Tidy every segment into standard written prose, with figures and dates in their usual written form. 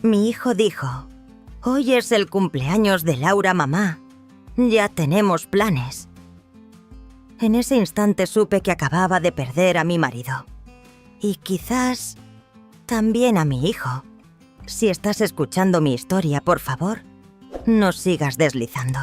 Mi hijo dijo: «Hoy es el cumpleaños de Laura, mamá. Ya tenemos planes». En ese instante supe que acababa de perder a mi marido. Y quizás también a mi hijo. Si estás escuchando mi historia, por favor, no sigas deslizando.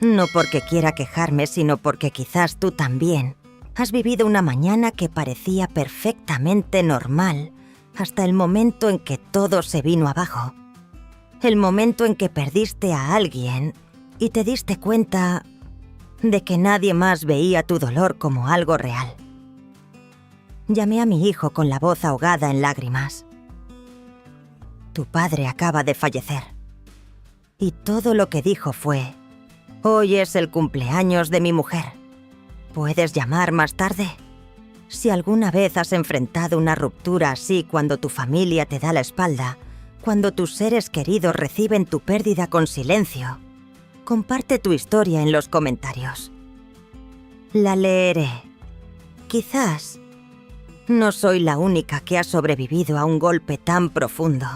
No porque quiera quejarme, sino porque quizás tú también has vivido una mañana que parecía perfectamente normal hasta el momento en que todo se vino abajo. El momento en que perdiste a alguien y te diste cuenta de que nadie más veía tu dolor como algo real. Llamé a mi hijo con la voz ahogada en lágrimas. «Tu padre acaba de fallecer». Y todo lo que dijo fue: «Hoy es el cumpleaños de mi mujer. ¿Puedes llamar más tarde?». Si alguna vez has enfrentado una ruptura así cuando tu familia te da la espalda, cuando tus seres queridos reciben tu pérdida con silencio, comparte tu historia en los comentarios. La leeré. Quizás no soy la única que ha sobrevivido a un golpe tan profundo.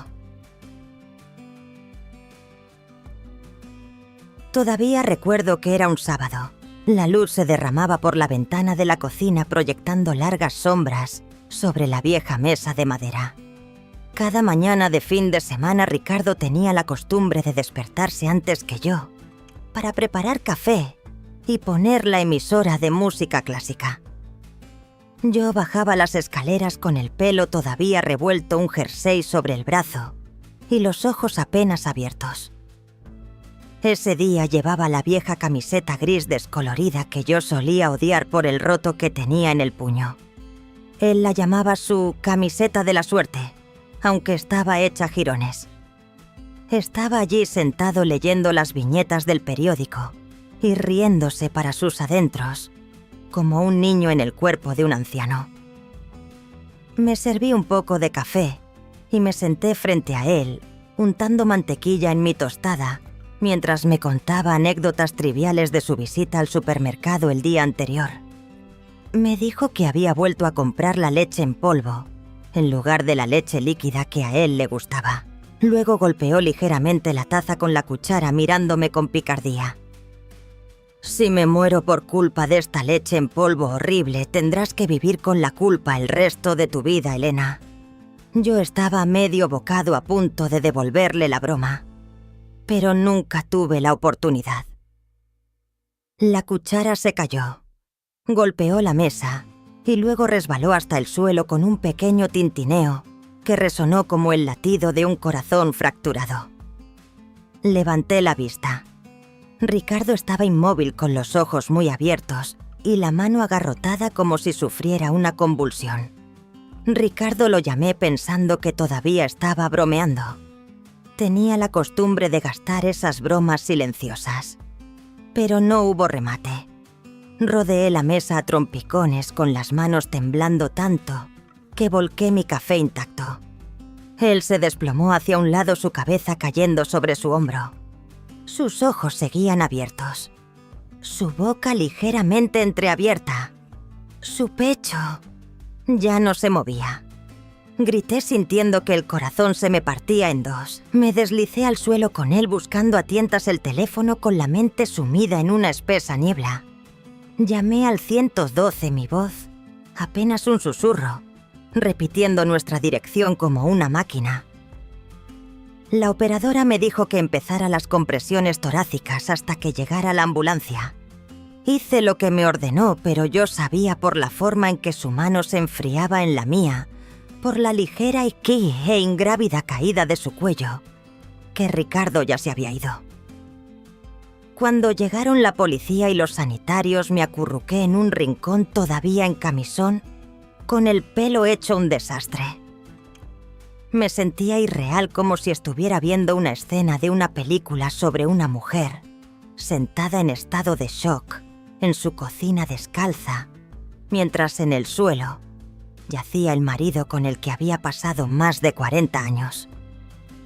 Todavía recuerdo que era un sábado. La luz se derramaba por la ventana de la cocina proyectando largas sombras sobre la vieja mesa de madera. Cada mañana de fin de semana Ricardo tenía la costumbre de despertarse antes que yo para preparar café y poner la emisora de música clásica. Yo bajaba las escaleras con el pelo todavía revuelto, un jersey sobre el brazo y los ojos apenas abiertos. Ese día llevaba la vieja camiseta gris descolorida que yo solía odiar por el roto que tenía en el puño. Él la llamaba su camiseta de la suerte, aunque estaba hecha jirones. Estaba allí sentado leyendo las viñetas del periódico y riéndose para sus adentros, como un niño en el cuerpo de un anciano. Me serví un poco de café y me senté frente a él, untando mantequilla en mi tostada, mientras me contaba anécdotas triviales de su visita al supermercado el día anterior. Me dijo que había vuelto a comprar la leche en polvo, en lugar de la leche líquida que a él le gustaba. Luego golpeó ligeramente la taza con la cuchara mirándome con picardía. «Si me muero por culpa de esta leche en polvo horrible, tendrás que vivir con la culpa el resto de tu vida, Elena». Yo estaba medio bocado a punto de devolverle la broma, pero nunca tuve la oportunidad. La cuchara se cayó, golpeó la mesa y luego resbaló hasta el suelo con un pequeño tintineo que resonó como el latido de un corazón fracturado. Levanté la vista. Ricardo estaba inmóvil con los ojos muy abiertos y la mano agarrotada como si sufriera una convulsión. Ricardo lo llamé pensando que todavía estaba bromeando. Tenía la costumbre de gastar esas bromas silenciosas. Pero no hubo remate. Rodeé la mesa a trompicones con las manos temblando tanto que volqué mi café intacto. Él se desplomó hacia un lado, su cabeza cayendo sobre su hombro. Sus ojos seguían abiertos. Su boca ligeramente entreabierta. Su pecho ya no se movía. Grité sintiendo que el corazón se me partía en dos. Me deslicé al suelo con él buscando a tientas el teléfono con la mente sumida en una espesa niebla. Llamé al 112, mi voz apenas un susurro, repitiendo nuestra dirección como una máquina. La operadora me dijo que empezara las compresiones torácicas hasta que llegara la ambulancia. Hice lo que me ordenó, pero yo sabía por la forma en que su mano se enfriaba en la mía, por la ligera e ingrávida caída de su cuello, que Ricardo ya se había ido. Cuando llegaron la policía y los sanitarios, me acurruqué en un rincón todavía en camisón, con el pelo hecho un desastre. Me sentía irreal, como si estuviera viendo una escena de una película sobre una mujer, sentada en estado de shock, en su cocina descalza, mientras en el suelo yacía el marido con el que había pasado más de 40 años.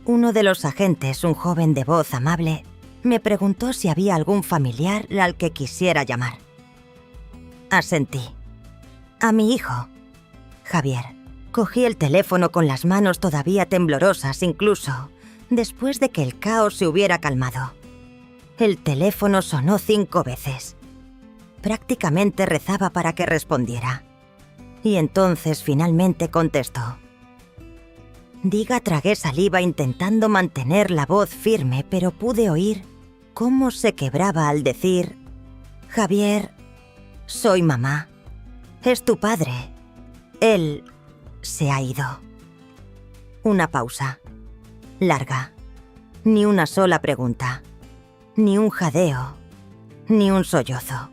Uno de los agentes, un joven de voz amable, me preguntó si había algún familiar al que quisiera llamar. Asentí. A mi hijo, Javier. Cogí el teléfono con las manos todavía temblorosas, incluso después de que el caos se hubiera calmado. El teléfono sonó 5 veces. Prácticamente rezaba para que respondiera. Y entonces finalmente contestó. Tragué saliva intentando mantener la voz firme, pero pude oír cómo se quebraba al decir: Javier, soy mamá. Es tu padre. Él se ha ido. Una pausa. Larga. Ni una sola pregunta. Ni un jadeo. Ni un sollozo.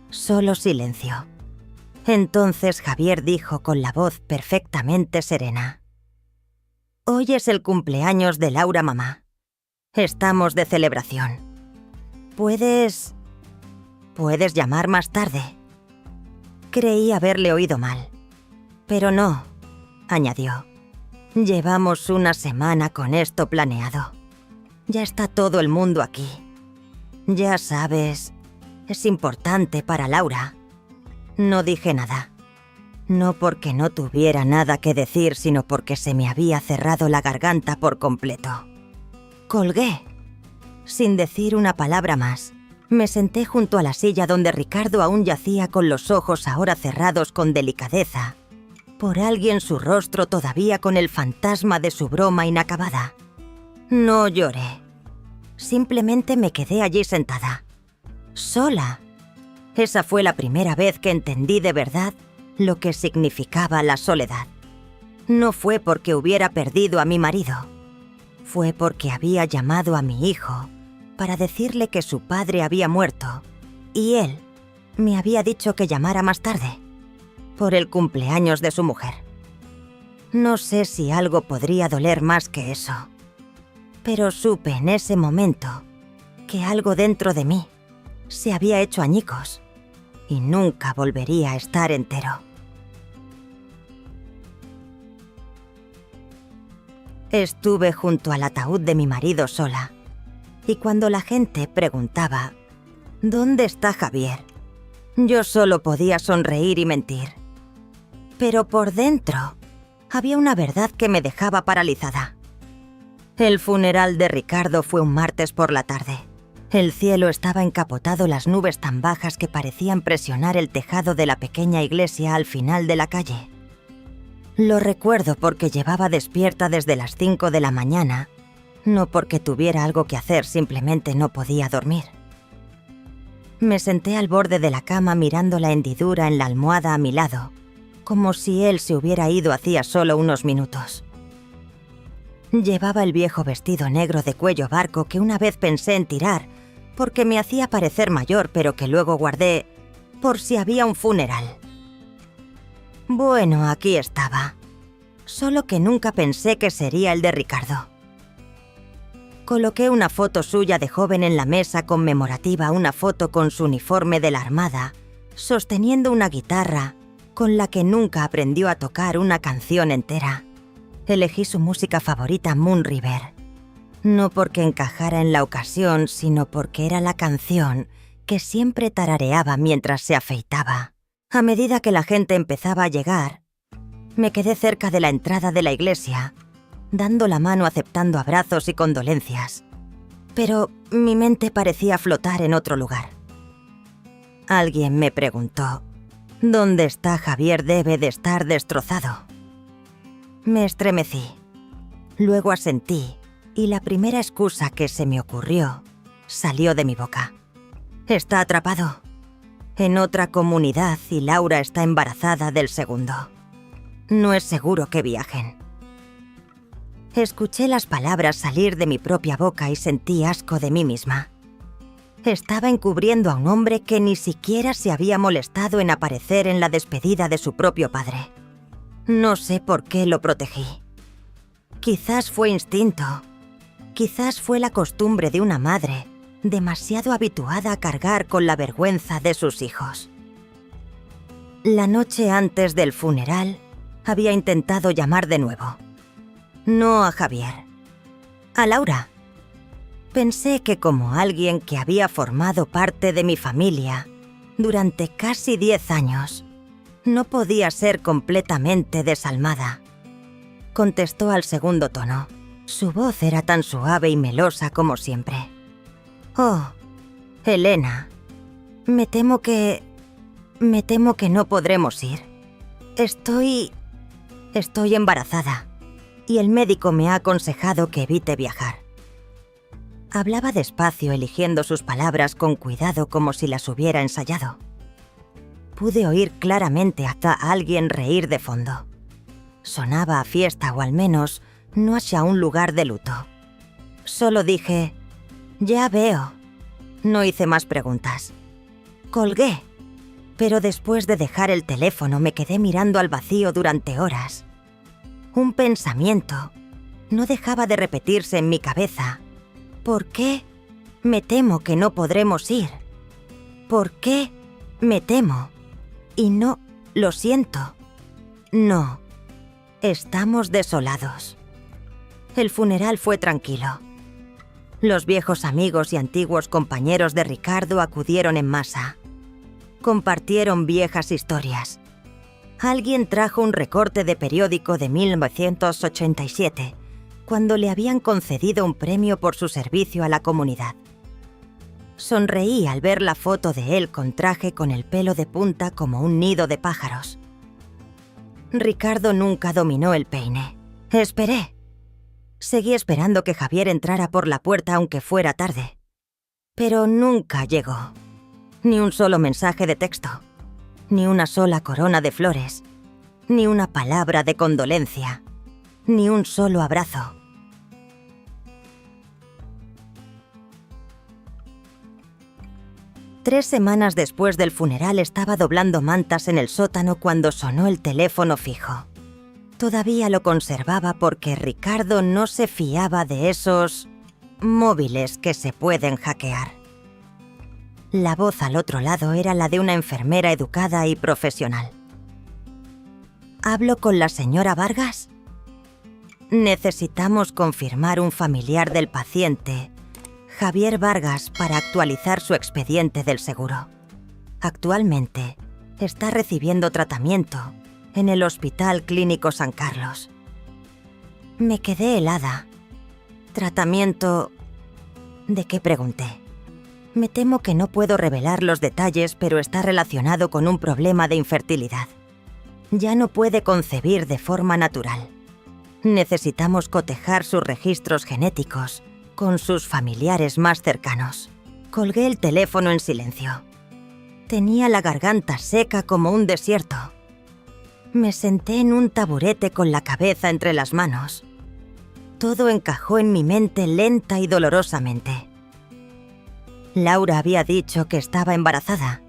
Solo silencio. Entonces Javier dijo con la voz perfectamente serena: Hoy es el cumpleaños de Laura, mamá. Estamos de celebración. ¿Puedes llamar más tarde? Creí haberle oído mal. Pero no, añadió. Llevamos una semana con esto planeado. Ya está todo el mundo aquí. Ya sabes, es importante para Laura. No dije nada. No porque no tuviera nada que decir, sino porque se me había cerrado la garganta por completo. Colgué. Sin decir una palabra más, me senté junto a la silla donde Ricardo aún yacía con los ojos ahora cerrados con delicadeza. Por alguien su rostro todavía con el fantasma de su broma inacabada. No lloré. Simplemente me quedé allí sentada. Sola. Esa fue la primera vez que entendí de verdad lo que significaba la soledad. No fue porque hubiera perdido a mi marido. Fue porque había llamado a mi hijo para decirle que su padre había muerto y él me había dicho que llamara más tarde, por el cumpleaños de su mujer. No sé si algo podría doler más que eso, pero supe en ese momento que algo dentro de mí se había hecho añicos y nunca volvería a estar entero. Estuve junto al ataúd de mi marido sola, y cuando la gente preguntaba ¿dónde está Javier?, yo solo podía sonreír y mentir. Pero por dentro había una verdad que me dejaba paralizada. El funeral de Ricardo fue un martes por la tarde. El cielo estaba encapotado, las nubes tan bajas que parecían presionar el tejado de la pequeña iglesia al final de la calle. Lo recuerdo porque llevaba despierta desde las 5 de la mañana, no porque tuviera algo que hacer, simplemente no podía dormir. Me senté al borde de la cama mirando la hendidura en la almohada a mi lado, como si él se hubiera ido hacía solo unos minutos. Llevaba el viejo vestido negro de cuello barco que una vez pensé en tirar, porque me hacía parecer mayor, pero que luego guardé por si había un funeral. Bueno, aquí estaba. Solo que nunca pensé que sería el de Ricardo. Coloqué una foto suya de joven en la mesa conmemorativa, una foto con su uniforme de la Armada, sosteniendo una guitarra con la que nunca aprendió a tocar una canción entera. Elegí su música favorita, Moon River. No porque encajara en la ocasión, sino porque era la canción que siempre tarareaba mientras se afeitaba. A medida que la gente empezaba a llegar, me quedé cerca de la entrada de la iglesia, dando la mano aceptando abrazos y condolencias. Pero mi mente parecía flotar en otro lugar. Alguien me preguntó, ¿dónde está Javier? Debe de estar destrozado. Me estremecí. Luego asentí, y la primera excusa que se me ocurrió salió de mi boca. Está atrapado en otra comunidad y Laura está embarazada del segundo. No es seguro que viajen. Escuché las palabras salir de mi propia boca y sentí asco de mí misma. Estaba encubriendo a un hombre que ni siquiera se había molestado en aparecer en la despedida de su propio padre. No sé por qué lo protegí. Quizás fue instinto. Quizás fue la costumbre de una madre demasiado habituada a cargar con la vergüenza de sus hijos. La noche antes del funeral, había intentado llamar de nuevo. No a Javier. A Laura. Pensé que como alguien que había formado parte de mi familia durante casi 10 años, No podía ser completamente desalmada. Contestó al segundo tono. Su voz era tan suave y melosa como siempre. «Oh, Elena, me temo que no podremos ir. Estoy embarazada y el médico me ha aconsejado que evite viajar». Hablaba despacio, eligiendo sus palabras con cuidado como si las hubiera ensayado. Pude oír claramente hasta a alguien reír de fondo. Sonaba a fiesta, o al menos no hacia un lugar de luto. Solo dije, «Ya veo». No hice más preguntas. Colgué, pero después de dejar el teléfono me quedé mirando al vacío durante horas. Un pensamiento no dejaba de repetirse en mi cabeza. ¿Por qué me temo que no podremos ir? ¿Por qué me temo? Y no, lo siento. No, estamos desolados. El funeral fue tranquilo. Los viejos amigos y antiguos compañeros de Ricardo acudieron en masa. Compartieron viejas historias. Alguien trajo un recorte de periódico de 1987, cuando le habían concedido un premio por su servicio a la comunidad. Sonreí al ver la foto de él con traje, con el pelo de punta como un nido de pájaros. Ricardo nunca dominó el peine. Esperé. Seguí esperando que Javier entrara por la puerta aunque fuera tarde. Pero nunca llegó. Ni un solo mensaje de texto. Ni una sola corona de flores. Ni una palabra de condolencia. Ni un solo abrazo. Tres semanas después del funeral estaba doblando mantas en el sótano cuando sonó el teléfono fijo. Todavía lo conservaba porque Ricardo no se fiaba de esos móviles que se pueden hackear. La voz al otro lado era la de una enfermera educada y profesional. ¿Hablo con la señora Vargas? Necesitamos confirmar un familiar del paciente, Javier Vargas, para actualizar su expediente del seguro. Actualmente está recibiendo tratamiento en el Hospital Clínico San Carlos. Me quedé helada. ¿Tratamiento de qué?, pregunté. Me temo que no puedo revelar los detalles, pero está relacionado con un problema de infertilidad. Ya no puede concebir de forma natural. Necesitamos cotejar sus registros genéticos con sus familiares más cercanos. Colgué el teléfono en silencio. Tenía la garganta seca como un desierto. Me senté en un taburete con la cabeza entre las manos. Todo encajó en mi mente lenta y dolorosamente. Laura había dicho que estaba embarazada.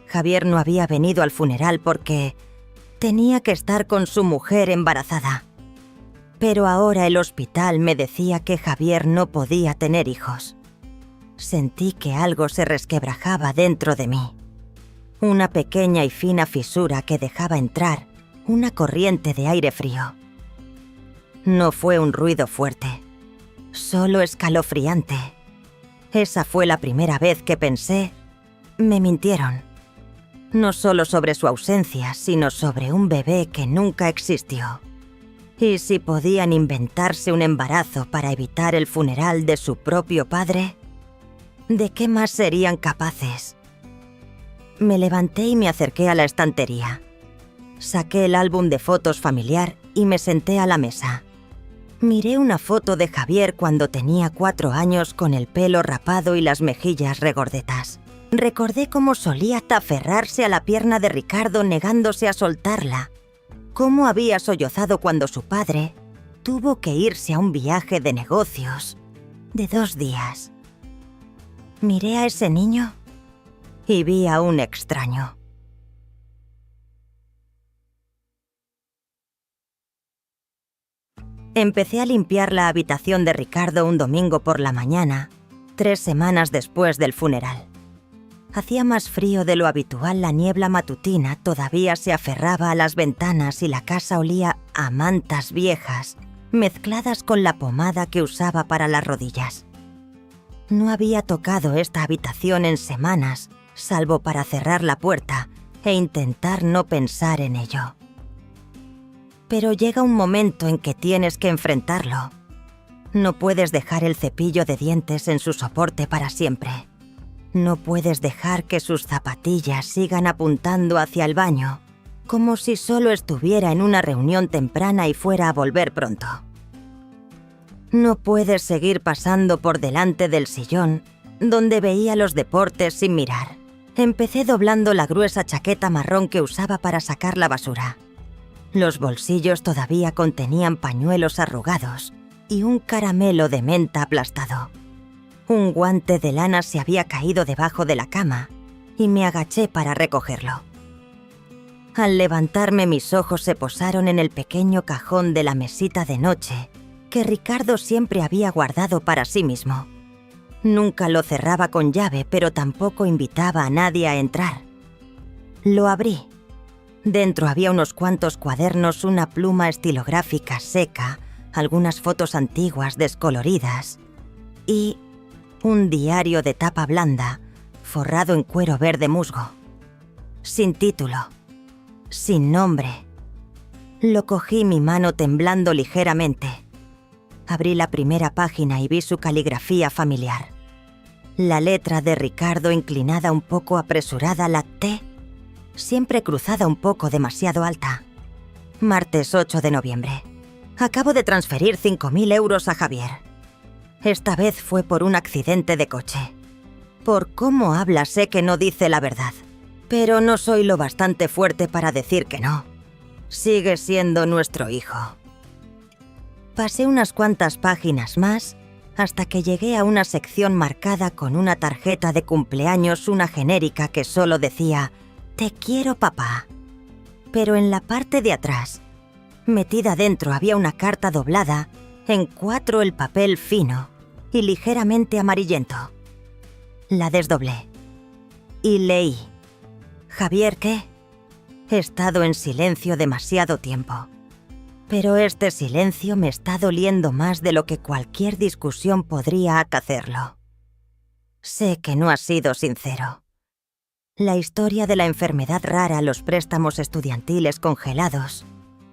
Javier no había venido al funeral porque tenía que estar con su mujer embarazada. Pero ahora el hospital me decía que Javier no podía tener hijos. Sentí que algo se resquebrajaba dentro de mí. Una pequeña y fina fisura que dejaba entrar una corriente de aire frío. No fue un ruido fuerte, solo escalofriante. Esa fue la primera vez que pensé, me mintieron. No solo sobre su ausencia, sino sobre un bebé que nunca existió. ¿Y si podían inventarse un embarazo para evitar el funeral de su propio padre? ¿De qué más serían capaces? Me levanté y me acerqué a la estantería. Saqué el álbum de fotos familiar y me senté a la mesa. Miré una foto de Javier cuando tenía 4 años con el pelo rapado y las mejillas regordetas. Recordé cómo solía aferrarse a la pierna de Ricardo negándose a soltarla. Cómo había sollozado cuando su padre tuvo que irse a un viaje de negocios de 2 días. Miré a ese niño y vi a un extraño. Empecé a limpiar la habitación de Ricardo un domingo por la mañana, 3 semanas después del funeral. Hacía más frío de lo habitual, la niebla matutina todavía se aferraba a las ventanas y la casa olía a mantas viejas, mezcladas con la pomada que usaba para las rodillas. No había tocado esta habitación en semanas, salvo para cerrar la puerta, e intentar no pensar en ello. Pero llega un momento en que tienes que enfrentarlo. No puedes dejar el cepillo de dientes en su soporte para siempre. No puedes dejar que sus zapatillas sigan apuntando hacia el baño, como si solo estuviera en una reunión temprana y fuera a volver pronto. No puedes seguir pasando por delante del sillón donde veía los deportes sin mirar. Empecé doblando la gruesa chaqueta marrón que usaba para sacar la basura. Los bolsillos todavía contenían pañuelos arrugados y un caramelo de menta aplastado. Un guante de lana se había caído debajo de la cama y me agaché para recogerlo. Al levantarme, mis ojos se posaron en el pequeño cajón de la mesita de noche que Ricardo siempre había guardado para sí mismo. Nunca lo cerraba con llave, pero tampoco invitaba a nadie a entrar. Lo abrí. Dentro había unos cuantos cuadernos, una pluma estilográfica seca, algunas fotos antiguas descoloridas y un diario de tapa blanda, forrado en cuero verde musgo. Sin título, sin nombre. Lo cogí, mi mano temblando ligeramente. Abrí la primera página y vi su caligrafía familiar. La letra de Ricardo inclinada un poco apresurada, la T, siempre cruzada un poco demasiado alta. Martes 8 de noviembre. Acabo de transferir 5.000 euros a Javier. Esta vez fue por un accidente de coche. Por cómo habla sé que no dice la verdad, pero no soy lo bastante fuerte para decir que no. Sigue siendo nuestro hijo. Pasé unas cuantas páginas más hasta que llegué a una sección marcada con una tarjeta de cumpleaños, una genérica que solo decía «Te quiero, papá». Pero en la parte de atrás, metida dentro, había una carta doblada, en 4 el papel fino y ligeramente amarillento. La desdoblé y leí «Javier, ¿qué? He estado en silencio demasiado tiempo. Pero este silencio me está doliendo más de lo que cualquier discusión podría hacerlo. Sé que no has sido sincero. La historia de la enfermedad rara, los préstamos estudiantiles congelados,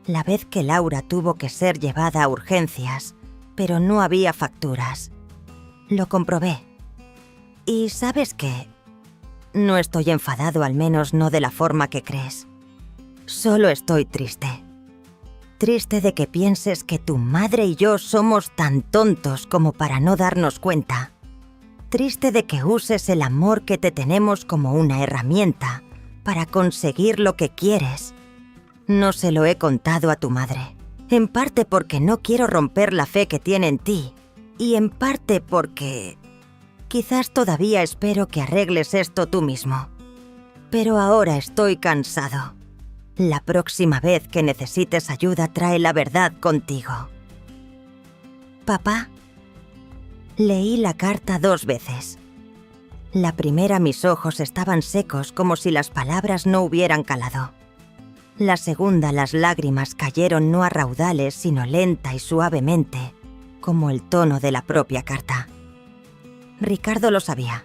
la vez que Laura tuvo que ser llevada a urgencias, pero no había facturas. Lo comprobé. Y ¿sabes qué? No estoy enfadado, al menos no de la forma que crees. Solo estoy triste. Triste de que pienses que tu madre y yo somos tan tontos como para no darnos cuenta. Triste de que uses el amor que te tenemos como una herramienta para conseguir lo que quieres. No se lo he contado a tu madre, en parte porque no quiero romper la fe que tiene en ti, y en parte porque quizás todavía espero que arregles esto tú mismo. Pero ahora estoy cansado. La próxima vez que necesites ayuda, trae la verdad contigo. Papá. Leí la carta 2 veces. La primera, mis ojos estaban secos como si las palabras no hubieran calado. La segunda, las lágrimas cayeron no a raudales, sino lenta y suavemente, como el tono de la propia carta. Ricardo lo sabía.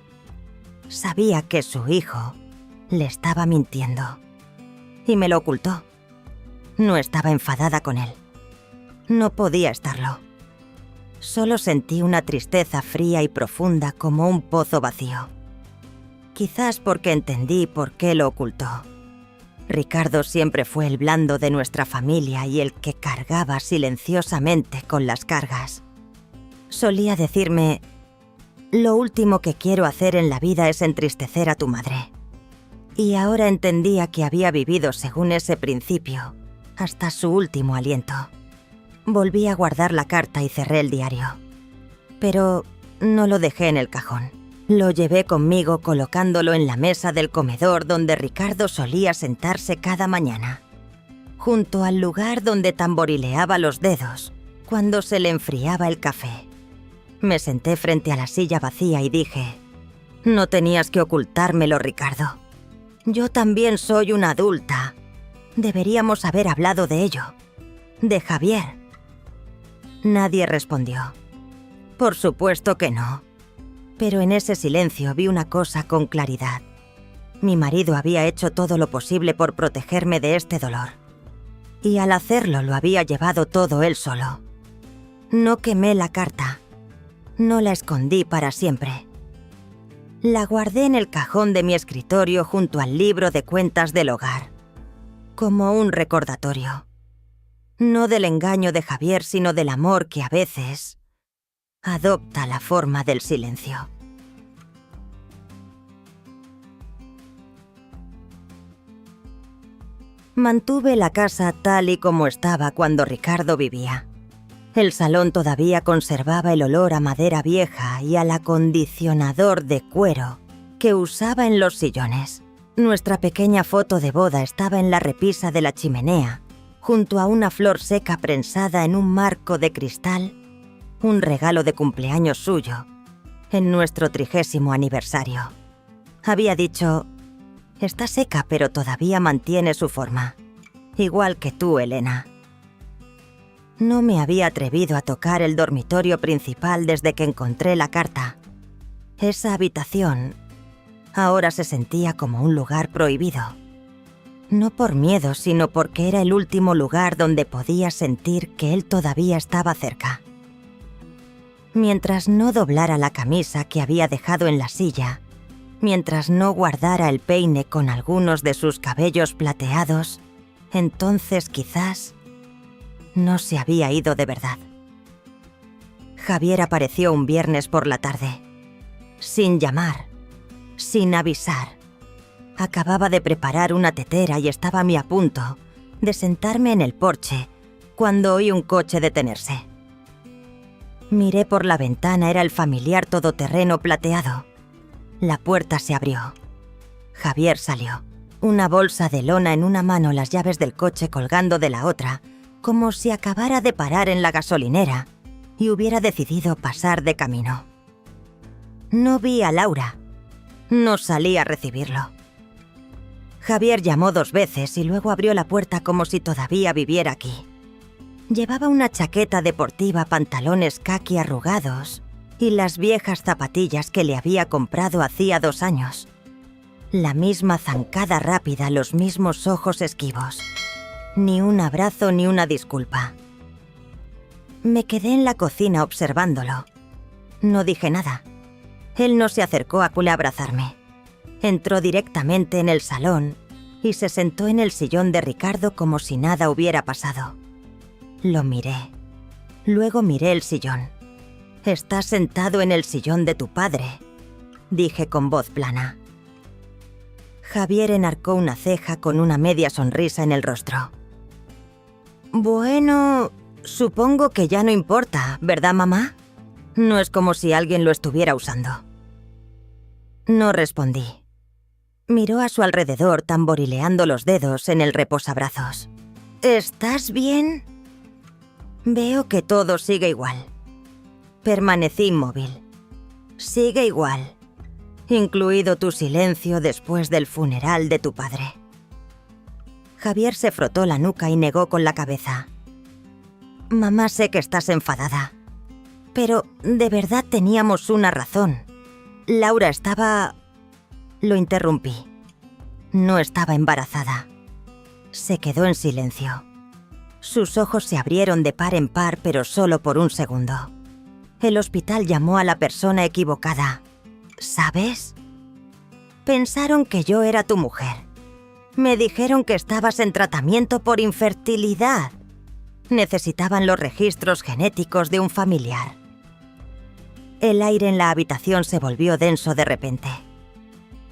Sabía que su hijo le estaba mintiendo. Y me lo ocultó. No estaba enfadada con él. No podía estarlo. Solo sentí una tristeza fría y profunda como un pozo vacío. Quizás porque entendí por qué lo ocultó. Ricardo siempre fue el blando de nuestra familia y el que cargaba silenciosamente con las cargas. Solía decirme: «Lo último que quiero hacer en la vida es entristecer a tu madre». Y ahora entendía que había vivido según ese principio, hasta su último aliento. Volví a guardar la carta y cerré el diario. Pero no lo dejé en el cajón. Lo llevé conmigo, colocándolo en la mesa del comedor donde Ricardo solía sentarse cada mañana, junto al lugar donde tamborileaba los dedos cuando se le enfriaba el café. Me senté frente a la silla vacía y dije: «No tenías que ocultármelo, Ricardo. Yo también soy una adulta. Deberíamos haber hablado de ello. De Javier». Nadie respondió. Por supuesto que no. Pero en ese silencio vi una cosa con claridad. Mi marido había hecho todo lo posible por protegerme de este dolor. Y al hacerlo lo había llevado todo él solo. No quemé la carta. No la escondí para siempre. La guardé en el cajón de mi escritorio junto al libro de cuentas del hogar, como un recordatorio. No del engaño de Javier, sino del amor que a veces adopta la forma del silencio. Mantuve la casa tal y como estaba cuando Ricardo vivía. El salón todavía conservaba el olor a madera vieja y al acondicionador de cuero que usaba en los sillones. Nuestra pequeña foto de boda estaba en la repisa de la chimenea, junto a una flor seca prensada en un marco de cristal, un regalo de cumpleaños suyo, en nuestro 30º aniversario. Había dicho: «Está seca, pero todavía mantiene su forma, igual que tú, Elena». No me había atrevido a tocar el dormitorio principal desde que encontré la carta. Esa habitación ahora se sentía como un lugar prohibido. No por miedo, sino porque era el último lugar donde podía sentir que él todavía estaba cerca. Mientras no doblara la camisa que había dejado en la silla, mientras no guardara el peine con algunos de sus cabellos plateados, entonces quizás no se había ido de verdad. Javier apareció un viernes por la tarde, sin llamar, sin avisar. Acababa de preparar una tetera y estaba a punto de sentarme en el porche cuando oí un coche detenerse. Miré por la ventana, era el familiar todoterreno plateado. La puerta se abrió. Javier salió, una bolsa de lona en una mano, las llaves del coche colgando de la otra, como si acabara de parar en la gasolinera y hubiera decidido pasar de camino. No vi a Laura. No salí a recibirlo. Javier llamó 2 veces y luego abrió la puerta como si todavía viviera aquí. Llevaba una chaqueta deportiva, pantalones caqui arrugados y las viejas zapatillas que le había comprado hacía 2 años. La misma zancada rápida, los mismos ojos esquivos. Ni un abrazo ni una disculpa. Me quedé en la cocina observándolo. No dije nada. Él no se acercó a abrazarme. Entró directamente en el salón y se sentó en el sillón de Ricardo como si nada hubiera pasado. Lo miré. Luego miré el sillón. «Estás sentado en el sillón de tu padre», dije con voz plana. Javier enarcó una ceja con una media sonrisa en el rostro. «Bueno, supongo que ya no importa, ¿verdad, mamá? No es como si alguien lo estuviera usando». No respondí. Miró a su alrededor tamborileando los dedos en el reposabrazos. «¿Estás bien?» «Veo que todo sigue igual». Permanecí inmóvil. «Sigue igual, incluido tu silencio después del funeral de tu padre». Javier se frotó la nuca y negó con la cabeza. «Mamá, sé que estás enfadada, pero de verdad teníamos una razón. Laura estaba...». Lo interrumpí. No estaba embarazada. Se quedó en silencio. Sus ojos se abrieron de par en par, pero solo por un segundo. El hospital llamó a la persona equivocada. ¿Sabes? Pensaron que yo era tu mujer. Me dijeron que estabas en tratamiento por infertilidad. Necesitaban los registros genéticos de un familiar. El aire en la habitación se volvió denso de repente.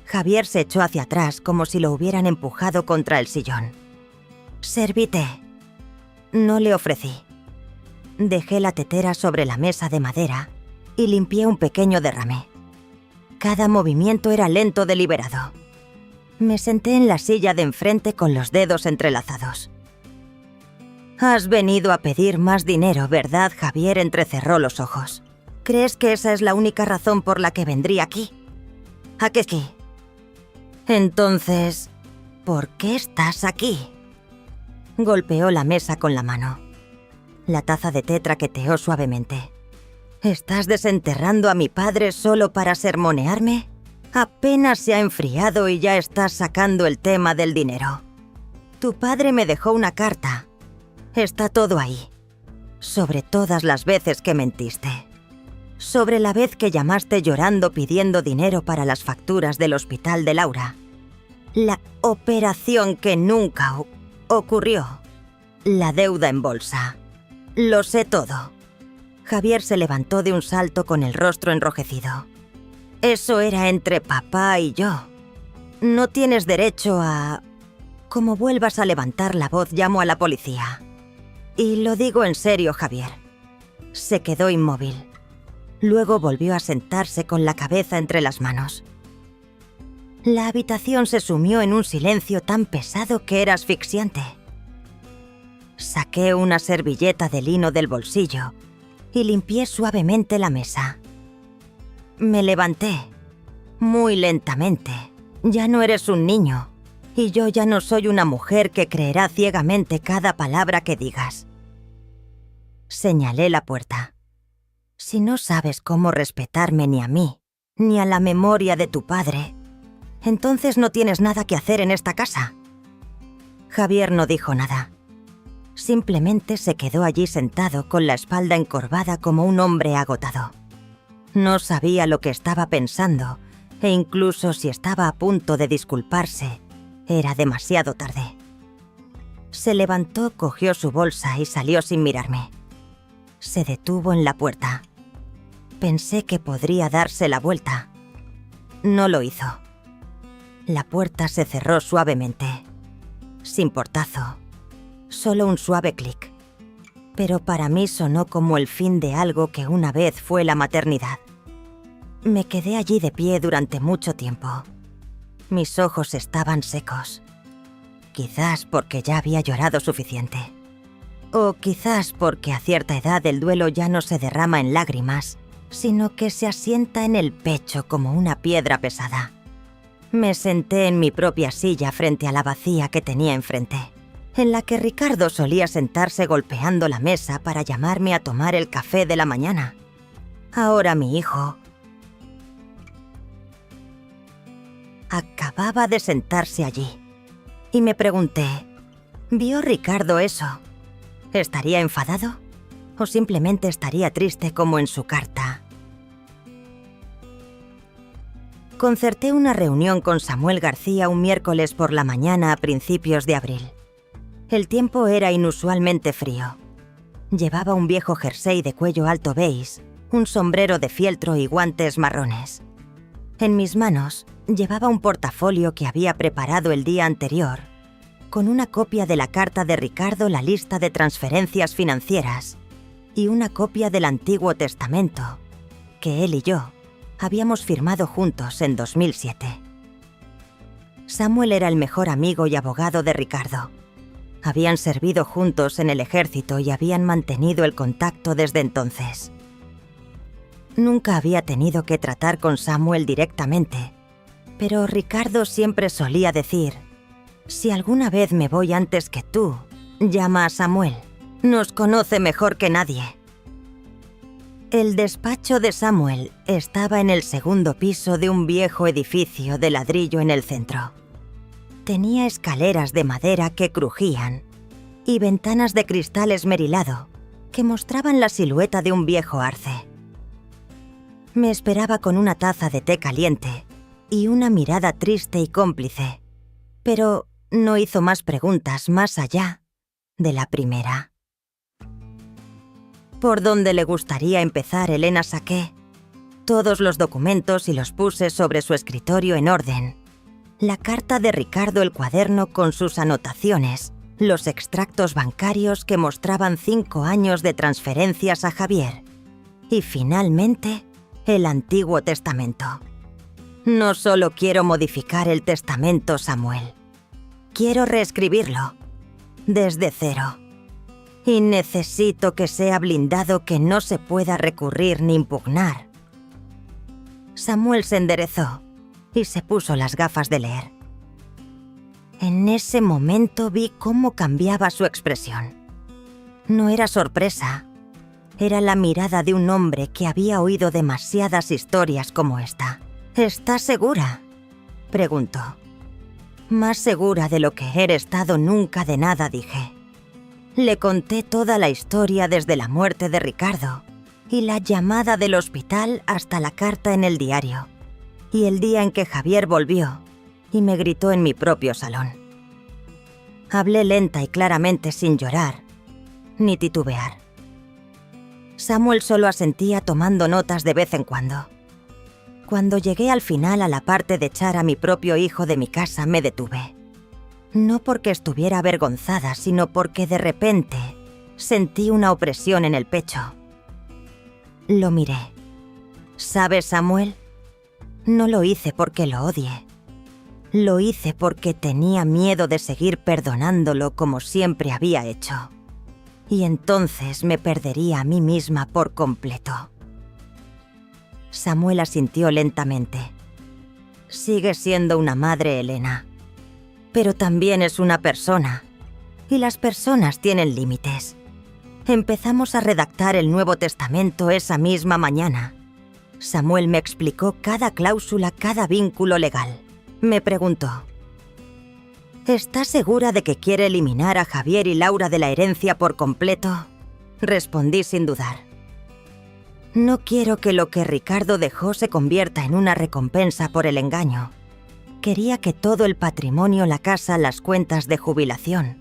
Javier se echó hacia atrás como si lo hubieran empujado contra el sillón. «Serví té». No le ofrecí. Dejé la tetera sobre la mesa de madera y limpié un pequeño derrame. Cada movimiento era lento, deliberado. Me senté en la silla de enfrente con los dedos entrelazados. «Has venido a pedir más dinero, ¿verdad?» Javier entrecerró los ojos. «¿Crees que esa es la única razón por la que vendría aquí? ¿A qué sí? Entonces, ¿por qué estás aquí?» Golpeó la mesa con la mano. La taza de té traqueteó suavemente. «¿Estás desenterrando a mi padre solo para sermonearme? Apenas se ha enfriado y ya estás sacando el tema del dinero. Tu padre me dejó una carta. Está todo ahí. Sobre todas las veces que mentiste. Sobre la vez que llamaste llorando pidiendo dinero para las facturas del hospital de Laura. La operación que nunca ocurrió. La deuda en bolsa. Lo sé todo. Javier se levantó de un salto con el rostro enrojecido. Eso era entre papá y yo. No tienes derecho a... Como vuelvas a levantar la voz, llamo a la policía. Y lo digo en serio, Javier. Se quedó inmóvil. Luego volvió a sentarse con la cabeza entre las manos. La habitación se sumió en un silencio tan pesado que era asfixiante. Saqué una servilleta de lino del bolsillo y limpié suavemente la mesa. Me levanté, muy lentamente. Ya no eres un niño, y yo ya no soy una mujer que creerá ciegamente cada palabra que digas. Señalé la puerta. Si no sabes cómo respetarme ni a mí, ni a la memoria de tu padre, entonces no tienes nada que hacer en esta casa. Javier no dijo nada. Simplemente se quedó allí sentado con la espalda encorvada como un hombre agotado. No sabía lo que estaba pensando, e incluso si estaba a punto de disculparse, era demasiado tarde. Se levantó, cogió su bolsa y salió sin mirarme. Se detuvo en la puerta. Pensé que podría darse la vuelta. No lo hizo. La puerta se cerró suavemente, sin portazo, solo un suave clic. Pero para mí sonó como el fin de algo que una vez fue la maternidad. Me quedé allí de pie durante mucho tiempo. Mis ojos estaban secos. Quizás porque ya había llorado suficiente. O quizás porque a cierta edad el duelo ya no se derrama en lágrimas, sino que se asienta en el pecho como una piedra pesada. Me senté en mi propia silla frente a la vacía que tenía enfrente, en la que Ricardo solía sentarse golpeando la mesa para llamarme a tomar el café de la mañana. Ahora mi hijo acababa de sentarse allí. Y me pregunté, ¿vio Ricardo eso? ¿Estaría enfadado? ¿O simplemente estaría triste como en su carta? Concerté una reunión con Samuel García un miércoles por la mañana a principios de abril. El tiempo era inusualmente frío. Llevaba un viejo jersey de cuello alto beige, un sombrero de fieltro y guantes marrones. En mis manos llevaba un portafolio que había preparado el día anterior, con una copia de la carta de Ricardo, la lista de transferencias financieras, y una copia del Antiguo Testamento, que él y yo habíamos firmado juntos en 2007. Samuel era el mejor amigo y abogado de Ricardo. Habían servido juntos en el ejército y habían mantenido el contacto desde entonces. Nunca había tenido que tratar con Samuel directamente, pero Ricardo siempre solía decir, si alguna vez me voy antes que tú, llama a Samuel. Nos conoce mejor que nadie. El despacho de Samuel estaba en el segundo piso de un viejo edificio de ladrillo en el centro. Tenía escaleras de madera que crujían y ventanas de cristal esmerilado que mostraban la silueta de un viejo arce. Me esperaba con una taza de té caliente y una mirada triste y cómplice, pero no hizo más preguntas más allá de la primera. ¿Por dónde le gustaría empezar, Elena Saqué? Todos los documentos y los puse sobre su escritorio en orden. La carta de Ricardo, el cuaderno con sus anotaciones, los extractos bancarios que mostraban 5 años de transferencias a Javier y finalmente el Antiguo Testamento. No solo quiero modificar el testamento, Samuel. Quiero reescribirlo desde cero. Y necesito que sea blindado, que no se pueda recurrir ni impugnar. Samuel se enderezó y se puso las gafas de leer. En ese momento vi cómo cambiaba su expresión. No era sorpresa, era la mirada de un hombre que había oído demasiadas historias como esta. ¿Estás segura?, preguntó. Más segura de lo que he estado nunca de nada, dije. Le conté toda la historia desde la muerte de Ricardo y la llamada del hospital hasta la carta en el diario y el día en que Javier volvió y me gritó en mi propio salón. Hablé lenta y claramente, sin llorar ni titubear. Samuel solo asentía tomando notas de vez en cuando. Cuando llegué al final a la parte de echar a mi propio hijo de mi casa, me detuve. No porque estuviera avergonzada, sino porque de repente sentí una opresión en el pecho. Lo miré. ¿Sabes, Samuel? No lo hice porque lo odie. Lo hice porque tenía miedo de seguir perdonándolo como siempre había hecho. Y entonces me perdería a mí misma por completo. Samuel asintió lentamente. Sigue siendo una madre, Elena. Pero también es una persona. Y las personas tienen límites. Empezamos a redactar el Nuevo Testamento esa misma mañana. Samuel me explicó cada cláusula, cada vínculo legal. Me preguntó: ¿estás segura de que quiere eliminar a Javier y Laura de la herencia por completo? Respondí sin dudar. No quiero que lo que Ricardo dejó se convierta en una recompensa por el engaño. Quería que todo el patrimonio, la casa, las cuentas de jubilación,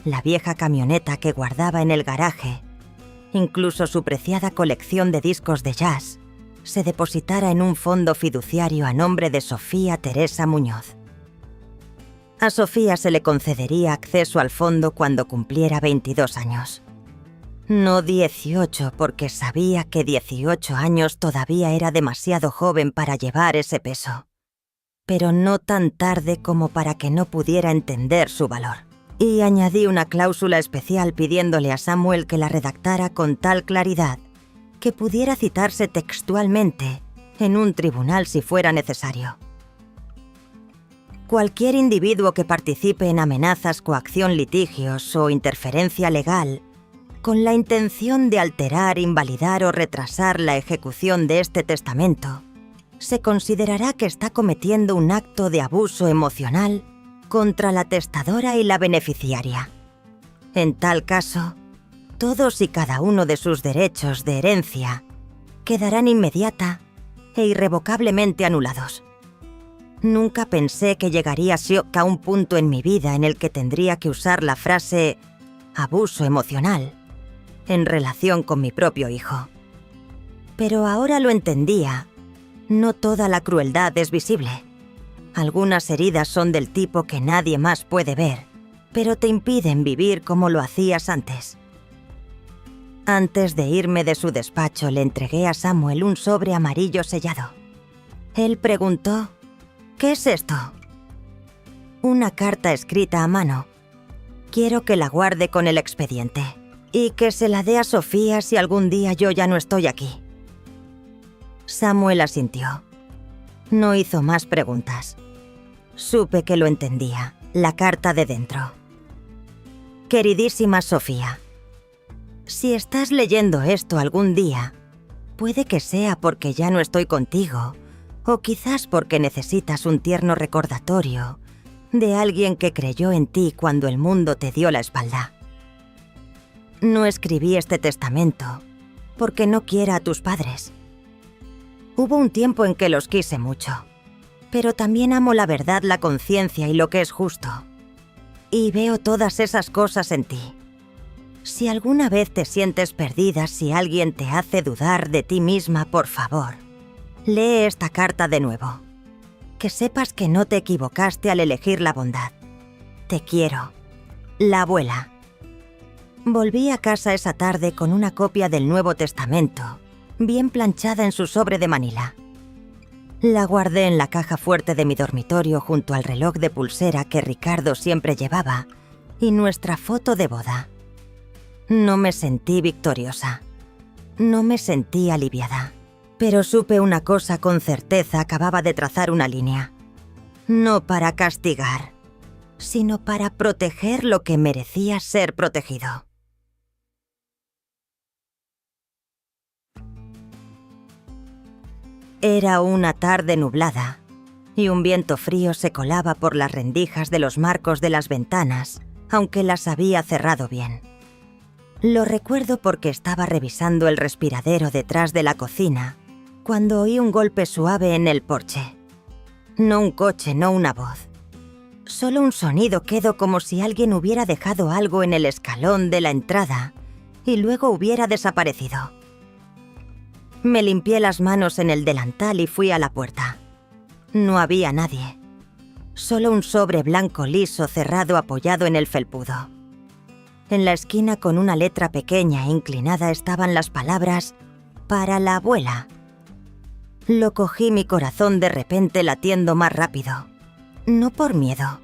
la vieja camioneta que guardaba en el garaje, incluso su preciada colección de discos de jazz, se depositara en un fondo fiduciario a nombre de Sofía Teresa Muñoz. A Sofía se le concedería acceso al fondo cuando cumpliera 22 años. No 18, porque sabía que 18 años todavía era demasiado joven para llevar ese peso. Pero no tan tarde como para que no pudiera entender su valor. Y añadí una cláusula especial pidiéndole a Samuel que la redactara con tal claridad que pudiera citarse textualmente en un tribunal si fuera necesario. Cualquier individuo que participe en amenazas, coacción, litigios o interferencia legal con la intención de alterar, invalidar o retrasar la ejecución de este testamento, se considerará que está cometiendo un acto de abuso emocional contra la testadora y la beneficiaria. En tal caso, todos y cada uno de sus derechos de herencia quedarán inmediata e irrevocablemente anulados. Nunca pensé que llegaría a un punto en mi vida en el que tendría que usar la frase abuso emocional en relación con mi propio hijo. Pero ahora lo entendía. No toda la crueldad es visible. Algunas heridas son del tipo que nadie más puede ver, pero te impiden vivir como lo hacías antes. Antes de irme de su despacho, le entregué a Samuel un sobre amarillo sellado. Él preguntó: ¿qué es esto? Una carta escrita a mano. Quiero que la guarde con el expediente y que se la dé a Sofía si algún día yo ya no estoy aquí. Samuel asintió. No hizo más preguntas. Supe que lo entendía. La carta de dentro. Queridísima Sofía, si estás leyendo esto algún día, puede que sea porque ya no estoy contigo, o quizás porque necesitas un tierno recordatorio de alguien que creyó en ti cuando el mundo te dio la espalda. No escribí este testamento porque no quiera a tus padres. Hubo un tiempo en que los quise mucho, pero también amo la verdad, la conciencia y lo que es justo. Y veo todas esas cosas en ti. Si alguna vez te sientes perdida, si alguien te hace dudar de ti misma, por favor, lee esta carta de nuevo. Que sepas que no te equivocaste al elegir la bondad. Te quiero. La abuela. Volví a casa esa tarde con una copia del Nuevo Testamento, bien planchada en su sobre de Manila. La guardé en la caja fuerte de mi dormitorio junto al reloj de pulsera que Ricardo siempre llevaba y nuestra foto de boda. No me sentí victoriosa. No me sentí aliviada. Pero supe una cosa con certeza: acababa de trazar una línea. No para castigar, sino para proteger lo que merecía ser protegido. Era una tarde nublada y un viento frío se colaba por las rendijas de los marcos de las ventanas, aunque las había cerrado bien. Lo recuerdo porque estaba revisando el respiradero detrás de la cocina cuando oí un golpe suave en el porche. No un coche, no una voz. Solo un sonido quedó como si alguien hubiera dejado algo en el escalón de la entrada y luego hubiera desaparecido. Me limpié las manos en el delantal y fui a la puerta. No había nadie. Solo un sobre blanco liso cerrado apoyado en el felpudo. En la esquina con una letra pequeña e inclinada estaban las palabras «Para la abuela». Lo cogí, mi corazón de repente latiendo más rápido. No por miedo,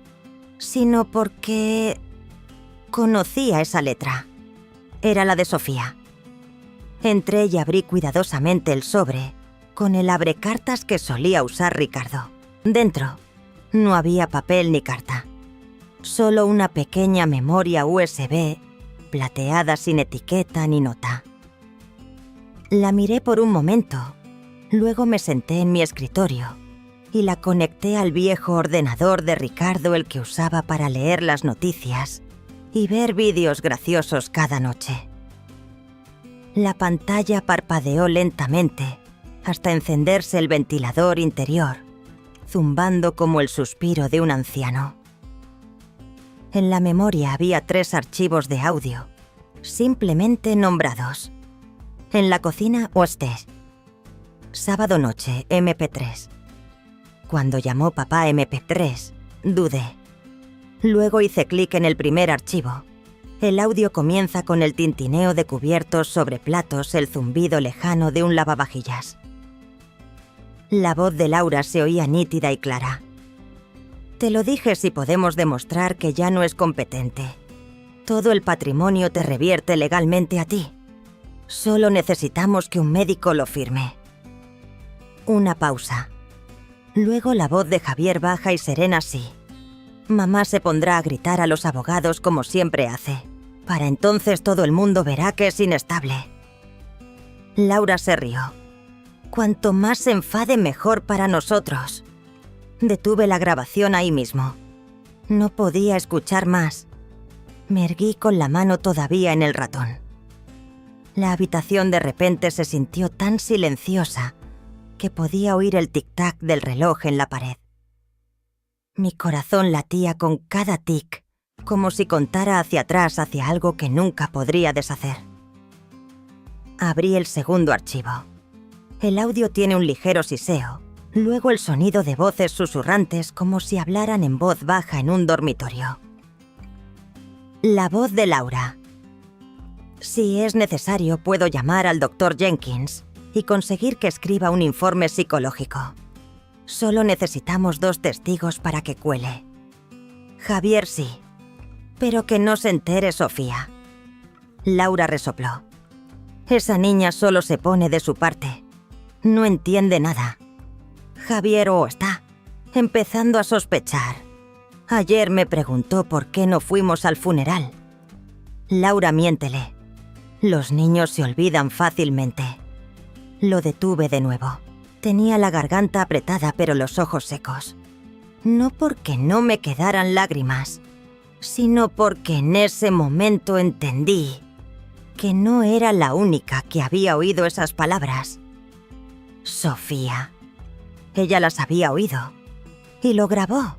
sino porque conocía esa letra. Era la de Sofía. Entré y abrí cuidadosamente el sobre, con el abrecartas que solía usar Ricardo. Dentro no había papel ni carta. Solo una pequeña memoria USB, plateada sin etiqueta ni nota. La miré por un momento, luego me senté en mi escritorio y la conecté al viejo ordenador de Ricardo, el que usaba para leer las noticias y ver vídeos graciosos cada noche. La pantalla parpadeó lentamente hasta encenderse el ventilador interior, zumbando como el suspiro de un anciano. En la memoria había 3 archivos de audio, simplemente nombrados. En la cocina, Hostes. Sábado noche, MP3. Cuando llamó papá MP3, dudé. Luego hice clic en el primer archivo. El audio comienza con el tintineo de cubiertos sobre platos, el zumbido lejano de un lavavajillas. La voz de Laura se oía nítida y clara. Te lo dije si podemos demostrar que ya no es competente. Todo el patrimonio te revierte legalmente a ti. Solo necesitamos que un médico lo firme. Una pausa. Luego la voz de Javier baja y serena sí. Mamá se pondrá a gritar a los abogados como siempre hace. Para entonces todo el mundo verá que es inestable. Laura se rió. Cuanto más se enfade, mejor para nosotros. Detuve la grabación ahí mismo. No podía escuchar más. Me erguí con la mano todavía en el ratón. La habitación de repente se sintió tan silenciosa que podía oír el tic-tac del reloj en la pared. Mi corazón latía con cada tic, como si contara hacia atrás hacia algo que nunca podría deshacer. Abrí el segundo archivo. El audio tiene un ligero siseo, luego el sonido de voces susurrantes como si hablaran en voz baja en un dormitorio. La voz de Laura. Si es necesario, puedo llamar al Dr. Jenkins y conseguir que escriba un informe psicológico. Solo necesitamos 2 testigos para que cuele. Javier sí, pero que no se entere Sofía. Laura resopló. Esa niña solo se pone de su parte. No entiende nada. Javier está empezando a sospechar. Ayer me preguntó por qué no fuimos al funeral. Laura, miéntele. Los niños se olvidan fácilmente. Lo detuve de nuevo. Tenía la garganta apretada pero los ojos secos. No porque no me quedaran lágrimas, sino porque en ese momento entendí que no era la única que había oído esas palabras. Sofía. Ella las había oído y lo grabó.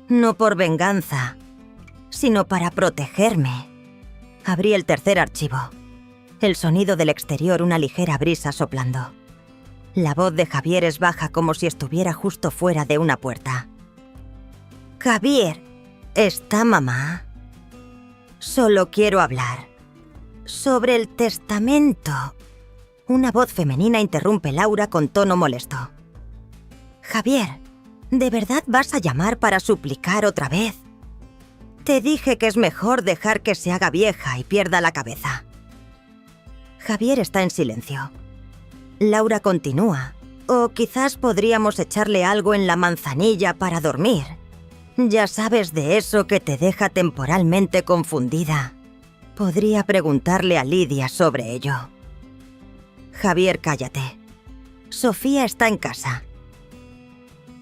No por venganza, sino para protegerme. Abrí el tercer archivo. El sonido del exterior, una ligera brisa soplando. La voz de Javier es baja como si estuviera justo fuera de una puerta. Javier, ¿está mamá? Solo quiero hablar. Sobre el testamento. Una voz femenina interrumpe Laura con tono molesto. Javier, ¿de verdad vas a llamar para suplicar otra vez? Te dije que es mejor dejar que se haga vieja y pierda la cabeza. Javier está en silencio. Laura continúa. O quizás podríamos echarle algo en la manzanilla para dormir. Ya sabes, de eso que te deja temporalmente confundida. Podría preguntarle a Lidia sobre ello. Javier, cállate. Sofía está en casa.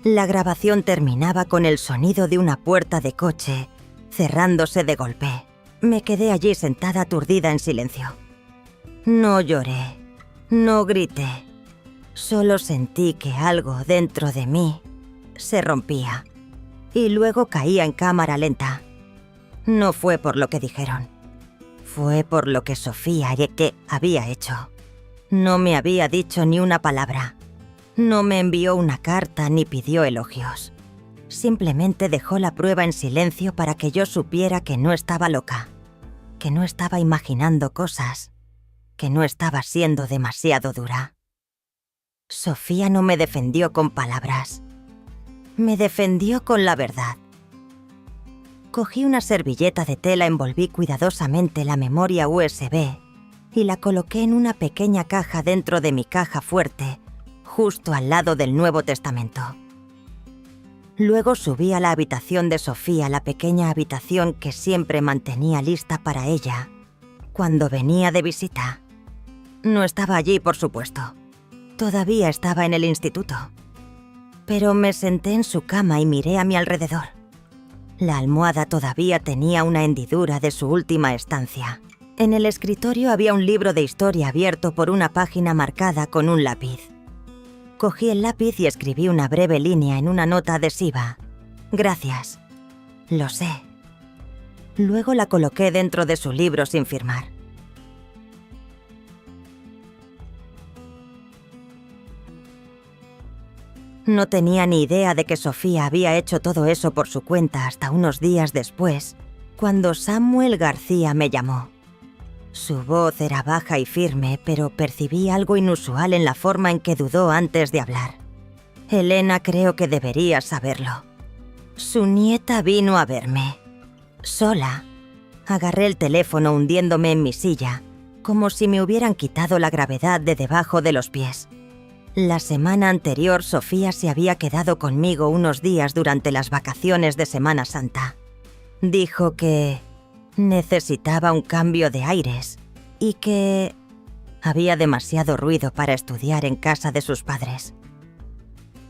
La grabación terminaba con el sonido de una puerta de coche cerrándose de golpe. Me quedé allí sentada aturdida en silencio. No lloré, no grité. Solo sentí que algo dentro de mí se rompía y luego caía en cámara lenta. No fue por lo que dijeron. Fue por lo que Sofía había hecho. No me había dicho ni una palabra. No me envió una carta ni pidió elogios. Simplemente dejó la prueba en silencio para que yo supiera que no estaba loca, que no estaba imaginando cosas, que no estaba siendo demasiado dura. Sofía no me defendió con palabras. Me defendió con la verdad. Cogí una servilleta de tela, envolví cuidadosamente la memoria USB y la coloqué en una pequeña caja dentro de mi caja fuerte, justo al lado del Nuevo Testamento. Luego subí a la habitación de Sofía, la pequeña habitación que siempre mantenía lista para ella cuando venía de visita. No estaba allí, por supuesto. Todavía estaba en el instituto. Pero me senté en su cama y miré a mi alrededor. La almohada todavía tenía una hendidura de su última estancia. En el escritorio había un libro de historia abierto por una página marcada con un lápiz. Cogí el lápiz y escribí una breve línea en una nota adhesiva. Gracias. Lo sé. Luego la coloqué dentro de su libro sin firmar. No tenía ni idea de que Sofía había hecho todo eso por su cuenta hasta unos días después, cuando Samuel García me llamó. Su voz era baja y firme, pero percibí algo inusual en la forma en que dudó antes de hablar. Elena, creo que deberías saberlo. Su nieta vino a verme. Sola. Agarré el teléfono hundiéndome en mi silla, como si me hubieran quitado la gravedad de debajo de los pies. La semana anterior, Sofía se había quedado conmigo unos días durante las vacaciones de Semana Santa. Dijo que necesitaba un cambio de aires y que había demasiado ruido para estudiar en casa de sus padres.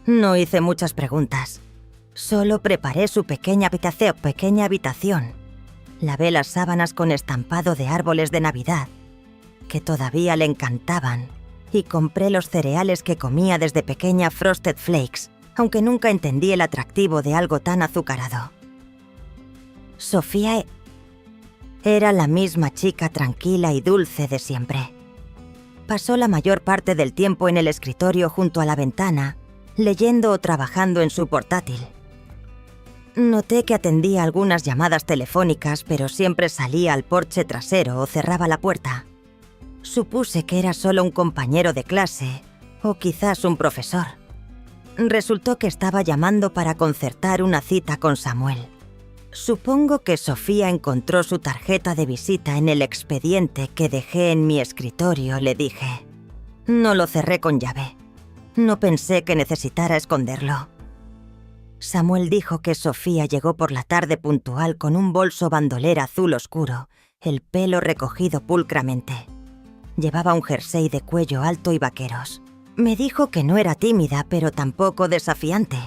No hice muchas preguntas. Solo preparé su pequeña habitación. Lavé las sábanas con estampado de árboles de Navidad, que todavía le encantaban, y compré los cereales que comía desde pequeña, Frosted Flakes, aunque nunca entendí el atractivo de algo tan azucarado. Sofía era la misma chica tranquila y dulce de siempre. Pasó la mayor parte del tiempo en el escritorio junto a la ventana, leyendo o trabajando en su portátil. Noté que atendía algunas llamadas telefónicas, pero siempre salía al porche trasero o cerraba la puerta. Supuse que era solo un compañero de clase, o quizás un profesor. Resultó que estaba llamando para concertar una cita con Samuel. Supongo que Sofía encontró su tarjeta de visita en el expediente que dejé en mi escritorio, le dije. No lo cerré con llave. No pensé que necesitara esconderlo. Samuel dijo que Sofía llegó por la tarde puntual con un bolso bandolera azul oscuro, el pelo recogido pulcramente. Llevaba un jersey de cuello alto y vaqueros. Me dijo que no era tímida, pero tampoco desafiante.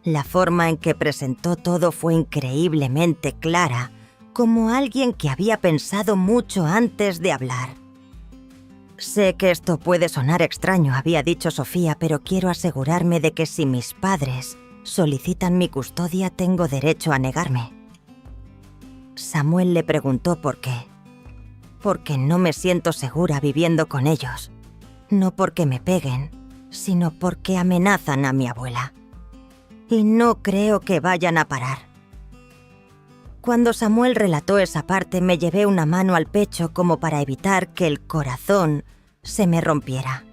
La forma en que presentó todo fue increíblemente clara, como alguien que había pensado mucho antes de hablar. Sé que esto puede sonar extraño, había dicho Sofía, pero quiero asegurarme de que si mis padres solicitan mi custodia, tengo derecho a negarme. Samuel le preguntó por qué. Porque no me siento segura viviendo con ellos. No porque me peguen, sino porque amenazan a mi abuela. Y no creo que vayan a parar. Cuando Samuel relató esa parte, me llevé una mano al pecho como para evitar que el corazón se me rompiera.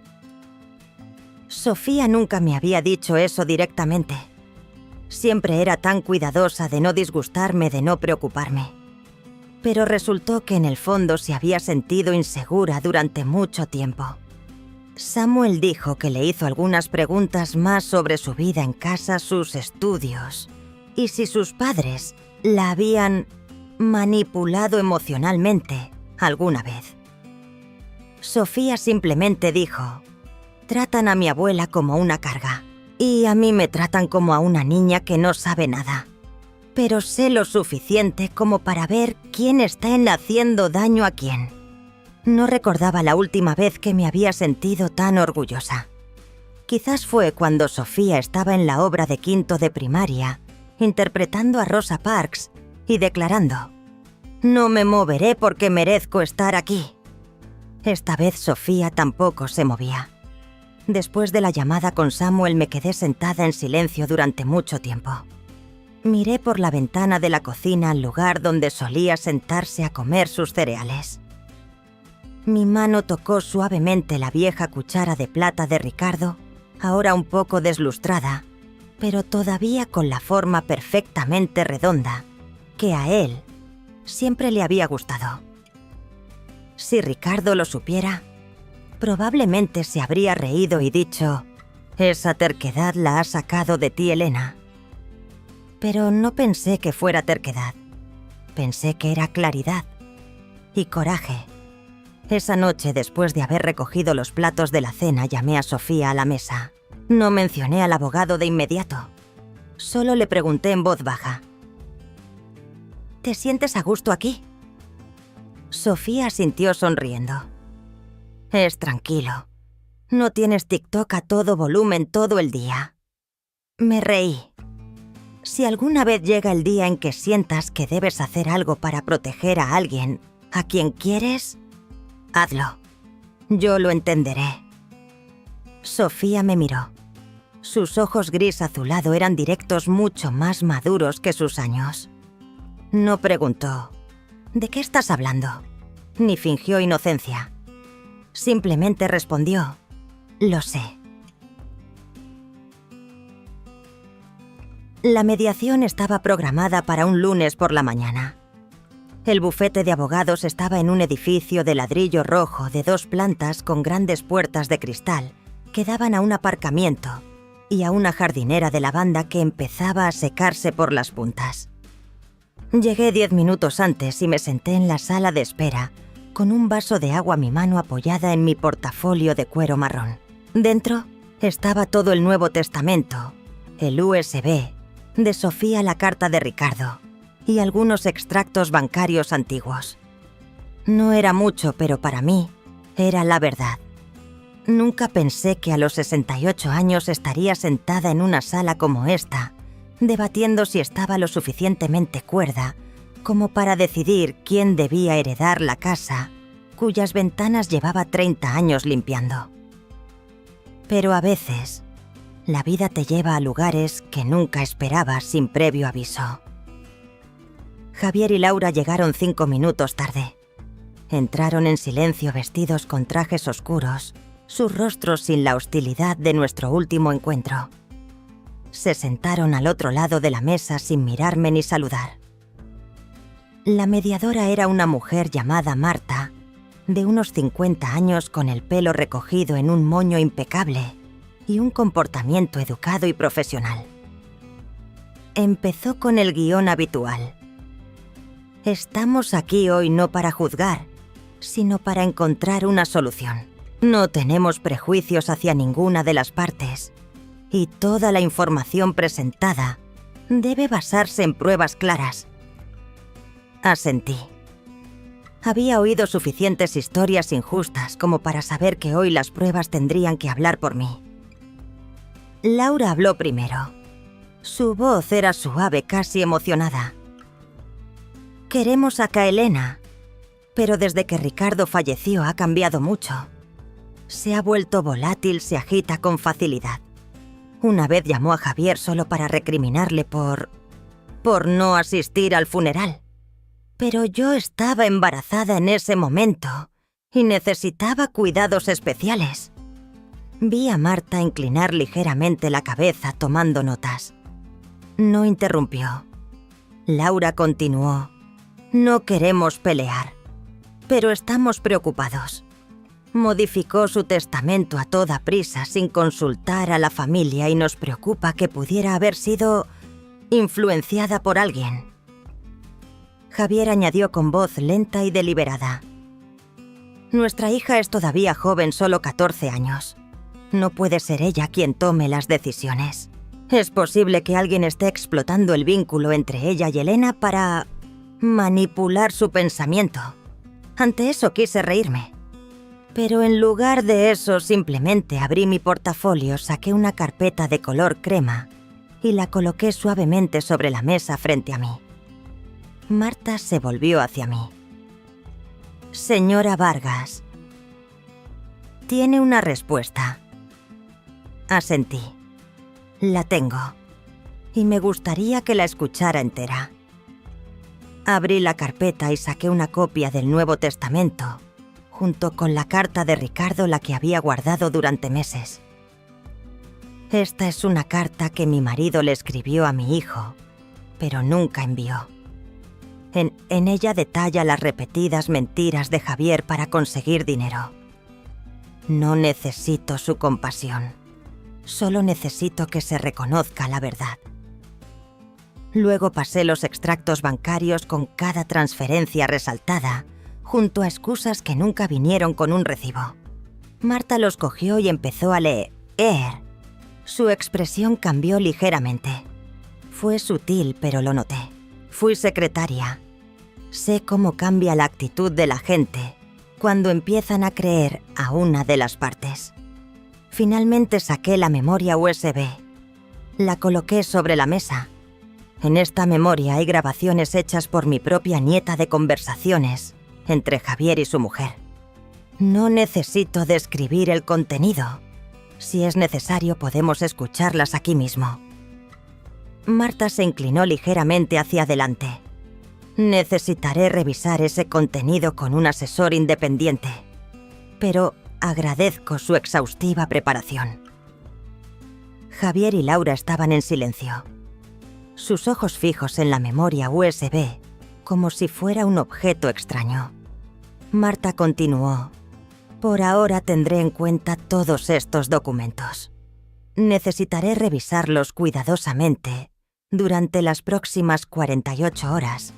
Sofía nunca me había dicho eso directamente. Siempre era tan cuidadosa de no disgustarme, de no preocuparme. Pero resultó que en el fondo se había sentido insegura durante mucho tiempo. Samuel dijo que le hizo algunas preguntas más sobre su vida en casa, sus estudios, y si sus padres la habían manipulado emocionalmente alguna vez. Sofía simplemente dijo, Tratan a mi abuela como una carga. Y a mí me tratan como a una niña que no sabe nada. Pero sé lo suficiente como para ver quién está haciendo daño a quién. No recordaba la última vez que me había sentido tan orgullosa. Quizás fue cuando Sofía estaba en la obra de quinto de primaria, interpretando a Rosa Parks y declarando: «No me moveré porque merezco estar aquí». Esta vez Sofía tampoco se movía. Después de la llamada con Samuel me quedé sentada en silencio durante mucho tiempo. Miré por la ventana de la cocina al lugar donde solía sentarse a comer sus cereales. Mi mano tocó suavemente la vieja cuchara de plata de Ricardo, ahora un poco deslustrada, pero todavía con la forma perfectamente redonda, que a él siempre le había gustado. Si Ricardo lo supiera, probablemente se habría reído y dicho: «Esa terquedad la has sacado de ti, Elena». Pero no pensé que fuera terquedad. Pensé que era claridad y coraje. Esa noche, después de haber recogido los platos de la cena, llamé a Sofía a la mesa. No mencioné al abogado de inmediato. Solo le pregunté en voz baja: «¿Te sientes a gusto aquí?». Sofía asintió sonriendo. «Es tranquilo. No tienes TikTok a todo volumen todo el día». Me reí. Si alguna vez llega el día en que sientas que debes hacer algo para proteger a alguien, a quien quieres, hazlo. Yo lo entenderé. Sofía me miró. Sus ojos gris azulado eran directos, mucho más maduros que sus años. No preguntó: «¿De qué estás hablando?», ni fingió inocencia. Simplemente respondió: «Lo sé». La mediación estaba programada para un lunes por la mañana. El bufete de abogados estaba en un edificio de ladrillo rojo de 2 plantas con grandes puertas de cristal que daban a un aparcamiento y a una jardinera de lavanda que empezaba a secarse por las puntas. Llegué 10 minutos antes y me senté en la sala de espera con un vaso de agua a mi mano apoyada en mi portafolio de cuero marrón. Dentro estaba todo el Nuevo Testamento, el USB, de Sofía, la carta de Ricardo y algunos extractos bancarios antiguos. No era mucho, pero para mí era la verdad. Nunca pensé que a los 68 años estaría sentada en una sala como esta, debatiendo si estaba lo suficientemente cuerda como para decidir quién debía heredar la casa, cuyas ventanas llevaba 30 años limpiando. Pero a veces, la vida te lleva a lugares que nunca esperabas sin previo aviso. Javier y Laura llegaron 5 minutos tarde. Entraron en silencio vestidos con trajes oscuros, sus rostros sin la hostilidad de nuestro último encuentro. Se sentaron al otro lado de la mesa sin mirarme ni saludar. La mediadora era una mujer llamada Marta, de unos 50 años con el pelo recogido en un moño impecable y un comportamiento educado y profesional. Empezó con el guión habitual. Estamos aquí hoy no para juzgar, sino para encontrar una solución. No tenemos prejuicios hacia ninguna de las partes, y toda la información presentada debe basarse en pruebas claras. Asentí. Había oído suficientes historias injustas como para saber que hoy las pruebas tendrían que hablar por mí. Laura habló primero. Su voz era suave, casi emocionada. Queremos a Elena, pero desde que Ricardo falleció ha cambiado mucho. Se ha vuelto volátil, se agita con facilidad. Una vez llamó a Javier solo para recriminarle por no asistir al funeral. Pero yo estaba embarazada en ese momento y necesitaba cuidados especiales. Vi a Marta inclinar ligeramente la cabeza tomando notas. No interrumpió. Laura continuó. No queremos pelear, pero estamos preocupados. Modificó su testamento a toda prisa sin consultar a la familia y nos preocupa que pudiera haber sido influenciada por alguien. Javier añadió con voz lenta y deliberada. Nuestra hija es todavía joven, solo 14 años. No puede ser ella quien tome las decisiones. Es posible que alguien esté explotando el vínculo entre ella y Elena para manipular su pensamiento. Ante eso quise reírme. Pero en lugar de eso, simplemente abrí mi portafolio, saqué una carpeta de color crema y la coloqué suavemente sobre la mesa frente a mí. Marta se volvió hacia mí. Señora Vargas, tiene una respuesta. Asentí. La tengo. Y me gustaría que la escuchara entera. Abrí la carpeta y saqué una copia del Nuevo Testamento, junto con la carta de Ricardo, la que había guardado durante meses. Esta es una carta que mi marido le escribió a mi hijo, pero nunca envió. En ella detalla las repetidas mentiras de Javier para conseguir dinero. No necesito su compasión. Solo necesito que se reconozca la verdad. Luego pasé los extractos bancarios con cada transferencia resaltada, junto a excusas que nunca vinieron con un recibo. Marta los cogió y empezó a leer. Su expresión cambió ligeramente. Fue sutil, pero lo noté. Fui secretaria. Sé cómo cambia la actitud de la gente cuando empiezan a creer a una de las partes. Finalmente saqué la memoria USB. La coloqué sobre la mesa. En esta memoria hay grabaciones hechas por mi propia nieta de conversaciones entre Javier y su mujer. No necesito describir el contenido. Si es necesario, podemos escucharlas aquí mismo. Marta se inclinó ligeramente hacia adelante. Necesitaré revisar ese contenido con un asesor independiente, pero agradezco su exhaustiva preparación. Javier y Laura estaban en silencio, sus ojos fijos en la memoria USB, como si fuera un objeto extraño. Marta continuó. Por ahora tendré en cuenta todos estos documentos. Necesitaré revisarlos cuidadosamente durante las próximas 48 horas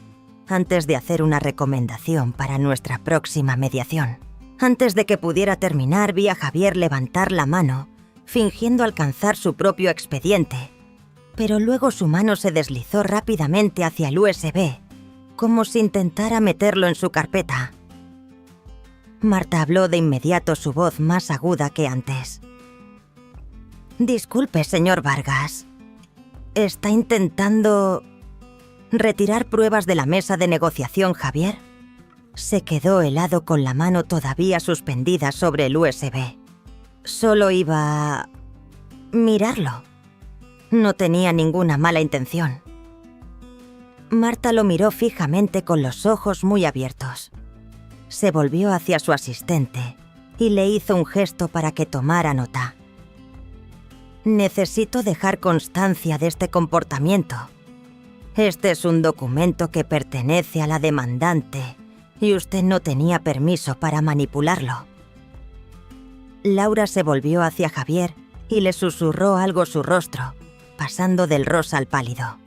antes de hacer una recomendación para nuestra próxima mediación. Antes de que pudiera terminar, vi a Javier levantar la mano, fingiendo alcanzar su propio expediente, pero luego su mano se deslizó rápidamente hacia el USB, como si intentara meterlo en su carpeta. Marta habló de inmediato, su voz más aguda que antes. Disculpe, señor Vargas. ¿Está intentando retirar pruebas de la mesa de negociación, Javier? Se quedó helado con la mano todavía suspendida sobre el USB. Solo iba a mirarlo. No tenía ninguna mala intención. Marta lo miró fijamente con los ojos muy abiertos. Se volvió hacia su asistente y le hizo un gesto para que tomara nota. Necesito dejar constancia de este comportamiento. Este es un documento que pertenece a la demandante y usted no tenía permiso para manipularlo. Laura se volvió hacia Javier y le susurró algo su rostro, pasando del rosa al pálido.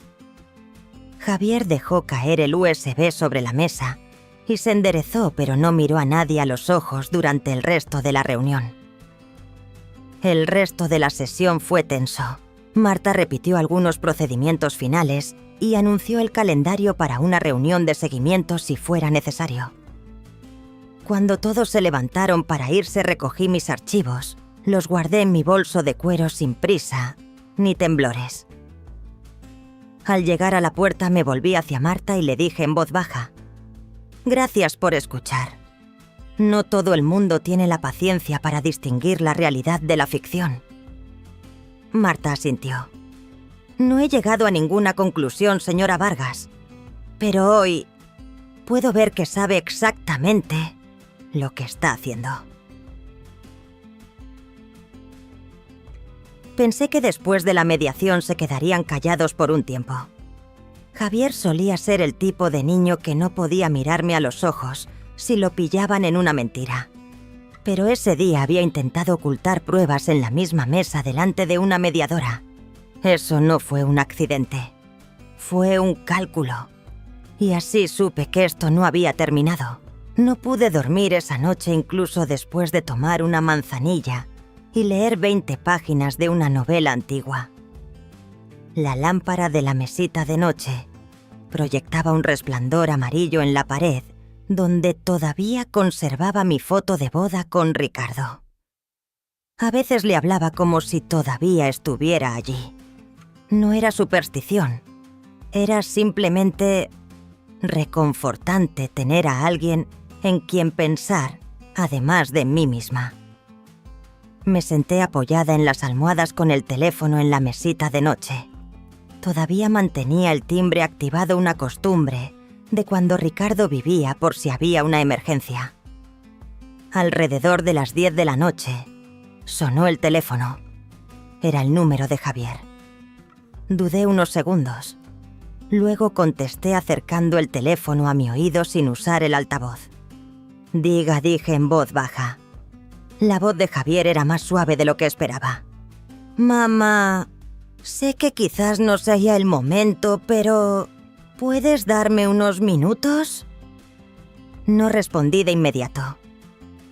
Javier dejó caer el USB sobre la mesa y se enderezó, pero no miró a nadie a los ojos durante el resto de la reunión. El resto de la sesión fue tenso. Marta repitió algunos procedimientos finales y anunció el calendario para una reunión de seguimiento si fuera necesario. Cuando todos se levantaron para irse, recogí mis archivos. Los guardé en mi bolso de cuero sin prisa ni temblores. Al llegar a la puerta me volví hacia Marta y le dije en voz baja: Gracias por escuchar. No todo el mundo tiene la paciencia para distinguir la realidad de la ficción. Marta asintió. No he llegado a ninguna conclusión, señora Vargas, pero hoy puedo ver que sabe exactamente lo que está haciendo. Pensé que después de la mediación se quedarían callados por un tiempo. Javier solía ser el tipo de niño que no podía mirarme a los ojos si lo pillaban en una mentira. Pero ese día había intentado ocultar pruebas en la misma mesa delante de una mediadora. Eso no fue un accidente. Fue un cálculo. Y así supe que esto no había terminado. No pude dormir esa noche incluso después de tomar una manzanilla y leer 20 páginas de una novela antigua. La lámpara de la mesita de noche proyectaba un resplandor amarillo en la pared donde todavía conservaba mi foto de boda con Ricardo. A veces le hablaba como si todavía estuviera allí. No era superstición, era simplemente reconfortante tener a alguien en quien pensar, además de mí misma. Me senté apoyada en las almohadas con el teléfono en la mesita de noche. Todavía mantenía el timbre activado, una costumbre de cuando Ricardo vivía por si había una emergencia. Alrededor de las 10 de la noche, sonó el teléfono. Era el número de Javier. Dudé unos segundos. Luego contesté acercando el teléfono a mi oído sin usar el altavoz. Diga, dije en voz baja. La voz de Javier era más suave de lo que esperaba. Mamá, sé que quizás no sea el momento, pero ¿puedes darme unos minutos? No respondí de inmediato.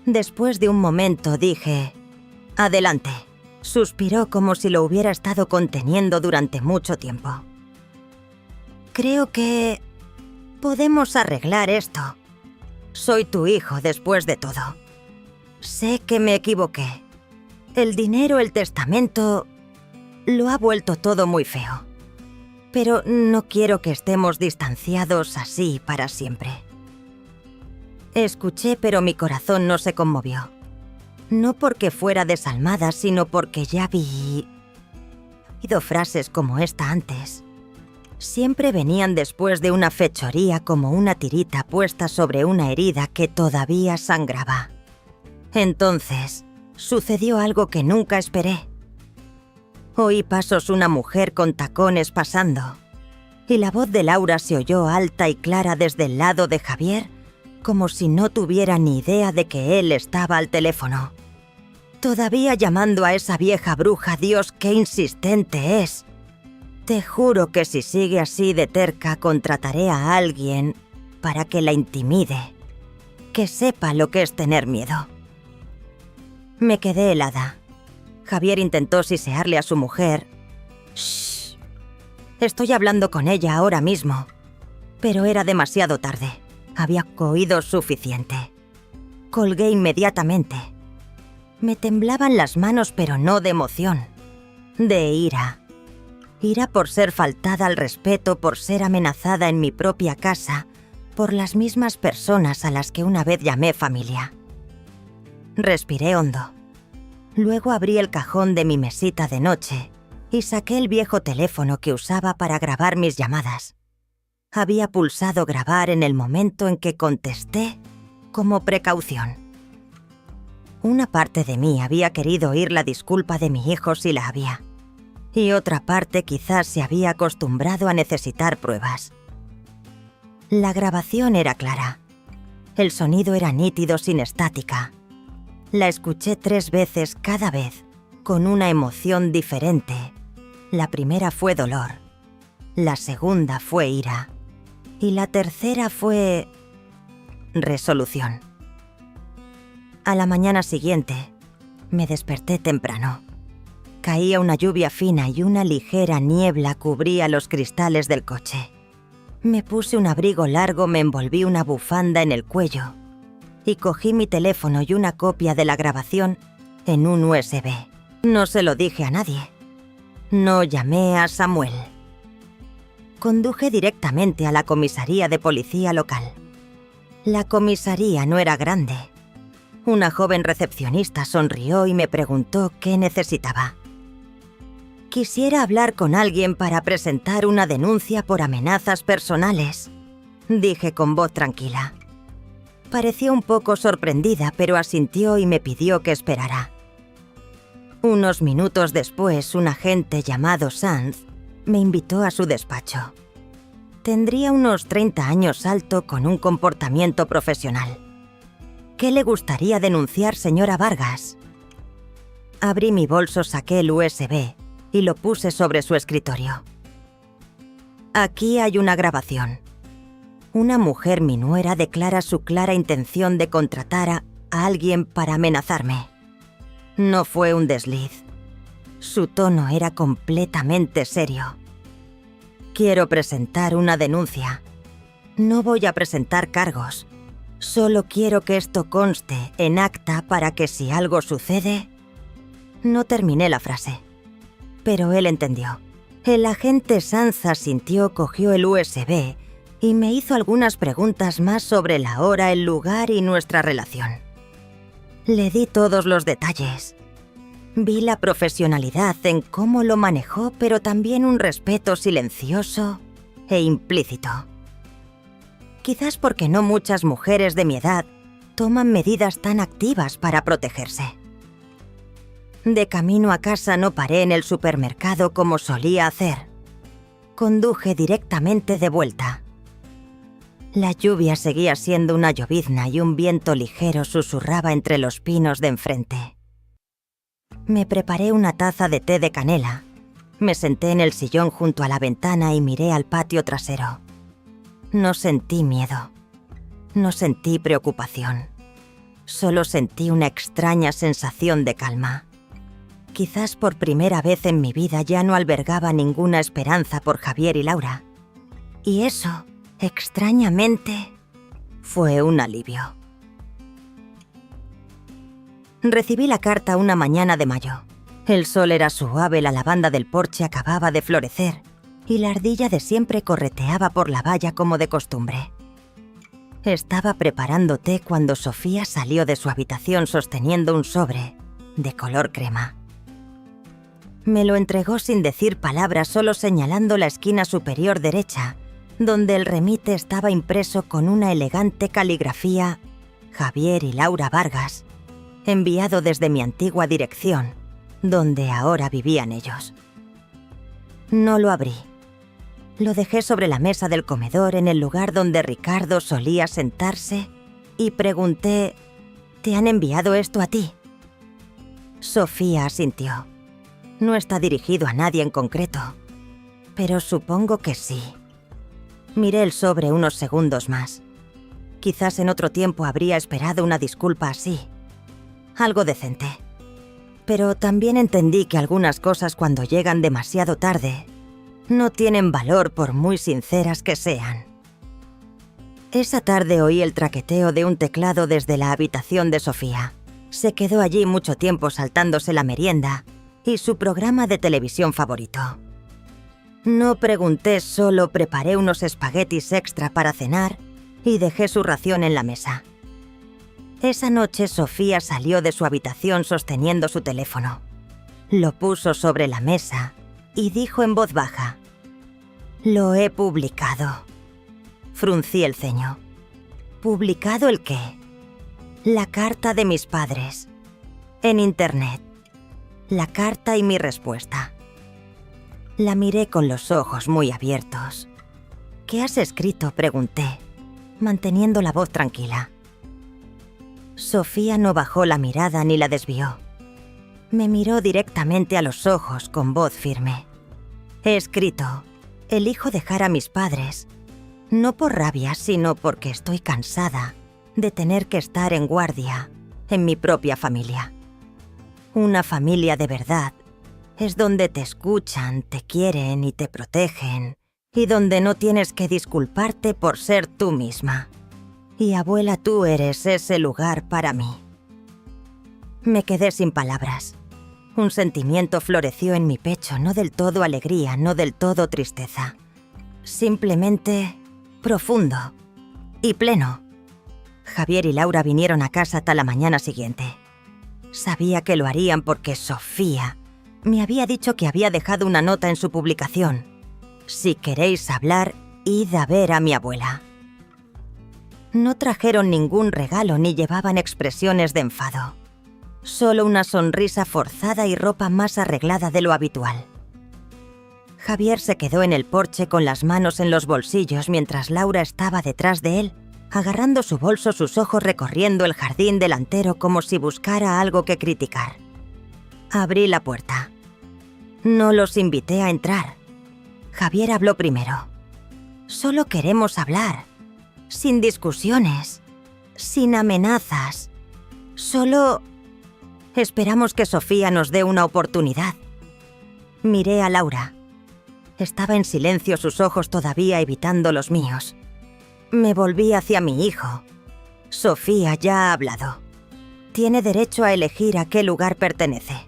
Después de un momento dije, adelante. Suspiró como si lo hubiera estado conteniendo durante mucho tiempo. Creo que podemos arreglar esto. Soy tu hijo después de todo. Sé que me equivoqué. El dinero, el testamento, lo ha vuelto todo muy feo. Pero no quiero que estemos distanciados así para siempre. Escuché, pero mi corazón no se conmovió. No porque fuera desalmada, sino porque ya he oído frases como esta antes. Siempre venían después de una fechoría, como una tirita puesta sobre una herida que todavía sangraba. Entonces, sucedió algo que nunca esperé. Oí pasos, una mujer con tacones pasando, y la voz de Laura se oyó alta y clara desde el lado de Javier, como si no tuviera ni idea de que él estaba al teléfono. Todavía llamando a esa vieja bruja. Dios, qué insistente es. Te juro que si sigue así de terca, contrataré a alguien para que la intimide, que sepa lo que es tener miedo. Me quedé helada. Javier intentó sisearle a su mujer. Shh. Estoy hablando con ella ahora mismo. Pero era demasiado tarde. Había oído suficiente. Colgué inmediatamente. Me temblaban las manos, pero no de emoción. De ira. Ira por ser faltada al respeto, por ser amenazada en mi propia casa, por las mismas personas a las que una vez llamé familia. Respiré hondo. Luego abrí el cajón de mi mesita de noche y saqué el viejo teléfono que usaba para grabar mis llamadas. Había pulsado grabar en el momento en que contesté como precaución. Una parte de mí había querido oír la disculpa de mi hijo si la había, y otra parte quizás se había acostumbrado a necesitar pruebas. La grabación era clara. El sonido era nítido, sin estática. La escuché 3 veces cada vez, con una emoción diferente. La primera fue dolor, la segunda fue ira, y la tercera fue resolución. A la mañana siguiente, me desperté temprano. Caía una lluvia fina y una ligera niebla cubría los cristales del coche. Me puse un abrigo largo, me envolví una bufanda en el cuello y cogí mi teléfono y una copia de la grabación en un USB. No se lo dije a nadie. No llamé a Samuel. Conduje directamente a la comisaría de policía local. La comisaría no era grande. Una joven recepcionista sonrió y me preguntó qué necesitaba. Quisiera hablar con alguien para presentar una denuncia por amenazas personales, dije con voz tranquila. Pareció un poco sorprendida, pero asintió y me pidió que esperara. Unos minutos después, un agente llamado Sanz me invitó a su despacho. Tendría unos 30 años, alto, con un comportamiento profesional. ¿Qué le gustaría denunciar, señora Vargas? Abrí mi bolso, saqué el USB y lo puse sobre su escritorio. Aquí hay una grabación. Una mujer, mi nuera, declara su clara intención de contratar a alguien para amenazarme. No fue un desliz. Su tono era completamente serio. Quiero presentar una denuncia. No voy a presentar cargos. Solo quiero que esto conste en acta para que si algo sucede... No terminé la frase, pero él entendió. El agente Sanz asintió, cogió el USB y me hizo algunas preguntas más sobre la hora, el lugar y nuestra relación. Le di todos los detalles. Vi la profesionalidad en cómo lo manejó, pero también un respeto silencioso e implícito. Quizás porque no muchas mujeres de mi edad toman medidas tan activas para protegerse. De camino a casa no paré en el supermercado como solía hacer. Conduje directamente de vuelta. La lluvia seguía siendo una llovizna y un viento ligero susurraba entre los pinos de enfrente. Me preparé una taza de té de canela. Me senté en el sillón junto a la ventana y miré al patio trasero. No sentí miedo. No sentí preocupación. Solo sentí una extraña sensación de calma. Quizás por primera vez en mi vida ya no albergaba ninguna esperanza por Javier y Laura. Y eso, extrañamente, fue un alivio. Recibí la carta una mañana de mayo. El sol era suave, la lavanda del porche acababa de florecer y la ardilla de siempre correteaba por la valla como de costumbre. Estaba preparando té cuando Sofía salió de su habitación sosteniendo un sobre de color crema. Me lo entregó sin decir palabras, solo señalando la esquina superior derecha, donde el remite estaba impreso con una elegante caligrafía Javier y Laura Vargas, enviado desde mi antigua dirección, donde ahora vivían ellos. No lo abrí. Lo dejé sobre la mesa del comedor en el lugar donde Ricardo solía sentarse y pregunté: ¿te han enviado esto a ti? Sofía asintió. No está dirigido a nadie en concreto, pero supongo que sí. Miré el sobre unos segundos más. Quizás en otro tiempo habría esperado una disculpa así. Algo decente. Pero también entendí que algunas cosas cuando llegan demasiado tarde no tienen valor por muy sinceras que sean. Esa tarde oí el traqueteo de un teclado desde la habitación de Sofía. Se quedó allí mucho tiempo saltándose la merienda y su programa de televisión favorito. No pregunté, solo preparé unos espaguetis extra para cenar y dejé su ración en la mesa. Esa noche Sofía salió de su habitación sosteniendo su teléfono. Lo puso sobre la mesa y dijo en voz baja: «Lo he publicado». Fruncí el ceño. ¿Publicado el qué? La carta de mis padres. En internet. La carta y mi respuesta. La miré con los ojos muy abiertos. «¿Qué has escrito?», pregunté, manteniendo la voz tranquila. Sofía no bajó la mirada ni la desvió. Me miró directamente a los ojos con voz firme. «He escrito: elijo dejar a mis padres, no por rabia, sino porque estoy cansada de tener que estar en guardia en mi propia familia. Una familia de verdad es donde te escuchan, te quieren y te protegen, y donde no tienes que disculparte por ser tú misma. Y abuela, tú eres ese lugar para mí». Me quedé sin palabras. Un sentimiento floreció en mi pecho, no del todo alegría, no del todo tristeza. Simplemente profundo y pleno. Javier y Laura vinieron a casa hasta la mañana siguiente. Sabía que lo harían porque Sofía me había dicho que había dejado una nota en su publicación: «Si queréis hablar, id a ver a mi abuela». No trajeron ningún regalo ni llevaban expresiones de enfado. Solo una sonrisa forzada y ropa más arreglada de lo habitual. Javier se quedó en el porche con las manos en los bolsillos mientras Laura estaba detrás de él, agarrando su bolso, sus ojos recorriendo el jardín delantero como si buscara algo que criticar. Abrí la puerta. No los invité a entrar. Javier habló primero. «Solo queremos hablar, sin discusiones, sin amenazas. Solo Esperamos que Sofía nos dé una oportunidad. Miré a Laura. Estaba en silencio, sus ojos todavía evitando los míos. Me volví hacia mi hijo. Sofía ya ha hablado. Tiene derecho a elegir a qué lugar pertenece.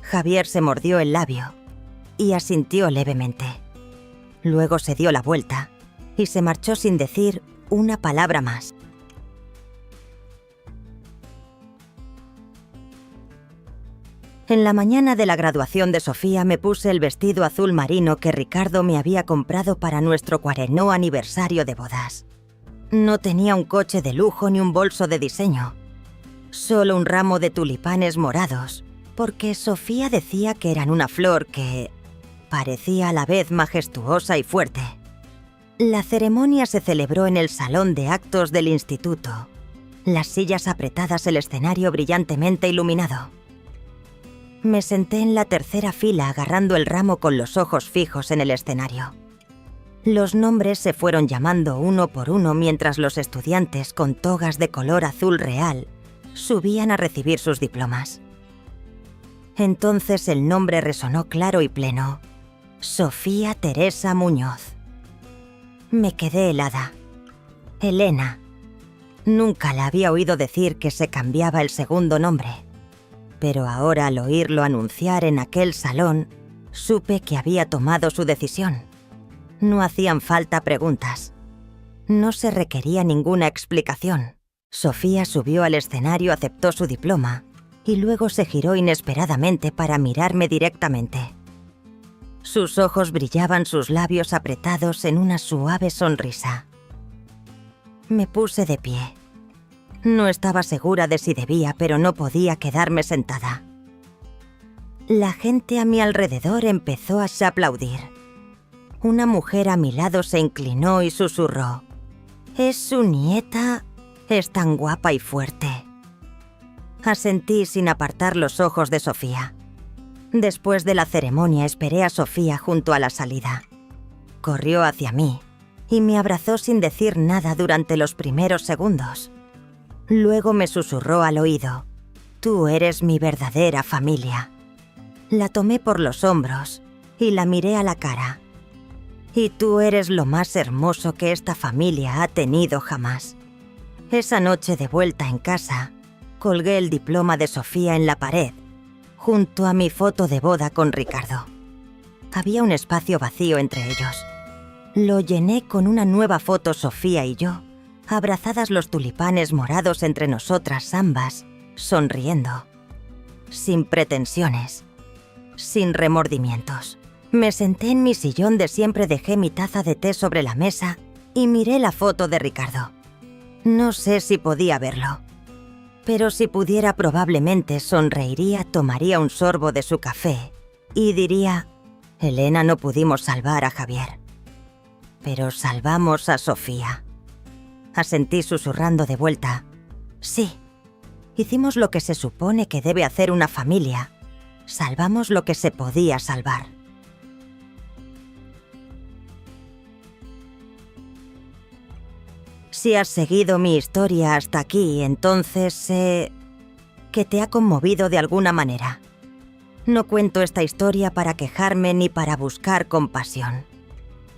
Javier se mordió el labio y asintió levemente. Luego se dio la vuelta y se marchó sin decir una palabra más. En la mañana de la graduación de Sofía me puse el vestido azul marino que Ricardo me había comprado para nuestro 40º aniversario de bodas. No tenía un coche de lujo ni un bolso de diseño, solo un ramo de tulipanes morados, porque Sofía decía que eran una flor que parecía a la vez majestuosa y fuerte. La ceremonia se celebró en el salón de actos del instituto. Las sillas apretadas, el escenario brillantemente iluminado. Me senté en la tercera fila agarrando el ramo con los ojos fijos en el escenario. Los nombres se fueron llamando uno por uno mientras los estudiantes con togas de color azul real subían a recibir sus diplomas. Entonces el nombre resonó claro y pleno: Sofía Teresa Muñoz. Me quedé helada. Elena. Nunca la había oído decir que se cambiaba el segundo nombre. Pero ahora, al oírlo anunciar en aquel salón, supe que había tomado su decisión. No hacían falta preguntas. No se requería ninguna explicación. Sofía subió al escenario, aceptó su diploma y luego se giró inesperadamente para mirarme directamente. Sus ojos brillaban, sus labios apretados en una suave sonrisa. Me puse de pie. No estaba segura de si debía, pero no podía quedarme sentada. La gente a mi alrededor empezó a aplaudir. Una mujer a mi lado se inclinó y susurró: «¿Es su nieta? Es tan guapa y fuerte». Asentí sin apartar los ojos de Sofía. Después de la ceremonia esperé a Sofía junto a la salida. Corrió hacia mí y me abrazó sin decir nada durante los primeros segundos. Luego me susurró al oído: «Tú eres mi verdadera familia». La tomé por los hombros y la miré a la cara. «Y tú eres lo más hermoso que esta familia ha tenido jamás». Esa noche, de vuelta en casa, colgué el diploma de Sofía en la pared, junto a mi foto de boda con Ricardo. Había un espacio vacío entre ellos. Lo llené con una nueva foto, Sofía y yo, abrazadas, los tulipanes morados entre nosotras ambas, sonriendo. Sin pretensiones, sin remordimientos. Me senté en mi sillón de siempre, dejé mi taza de té sobre la mesa y miré la foto de Ricardo. No sé si podía verlo, pero si pudiera probablemente sonreiría, tomaría un sorbo de su café y diría: «Elena, no pudimos salvar a Javier, pero salvamos a Sofía». Asentí susurrando de vuelta: «Sí, hicimos lo que se supone que debe hacer una familia. Salvamos lo que se podía salvar». Si has seguido mi historia hasta aquí, entonces sé que te ha conmovido de alguna manera. No cuento esta historia para quejarme ni para buscar compasión.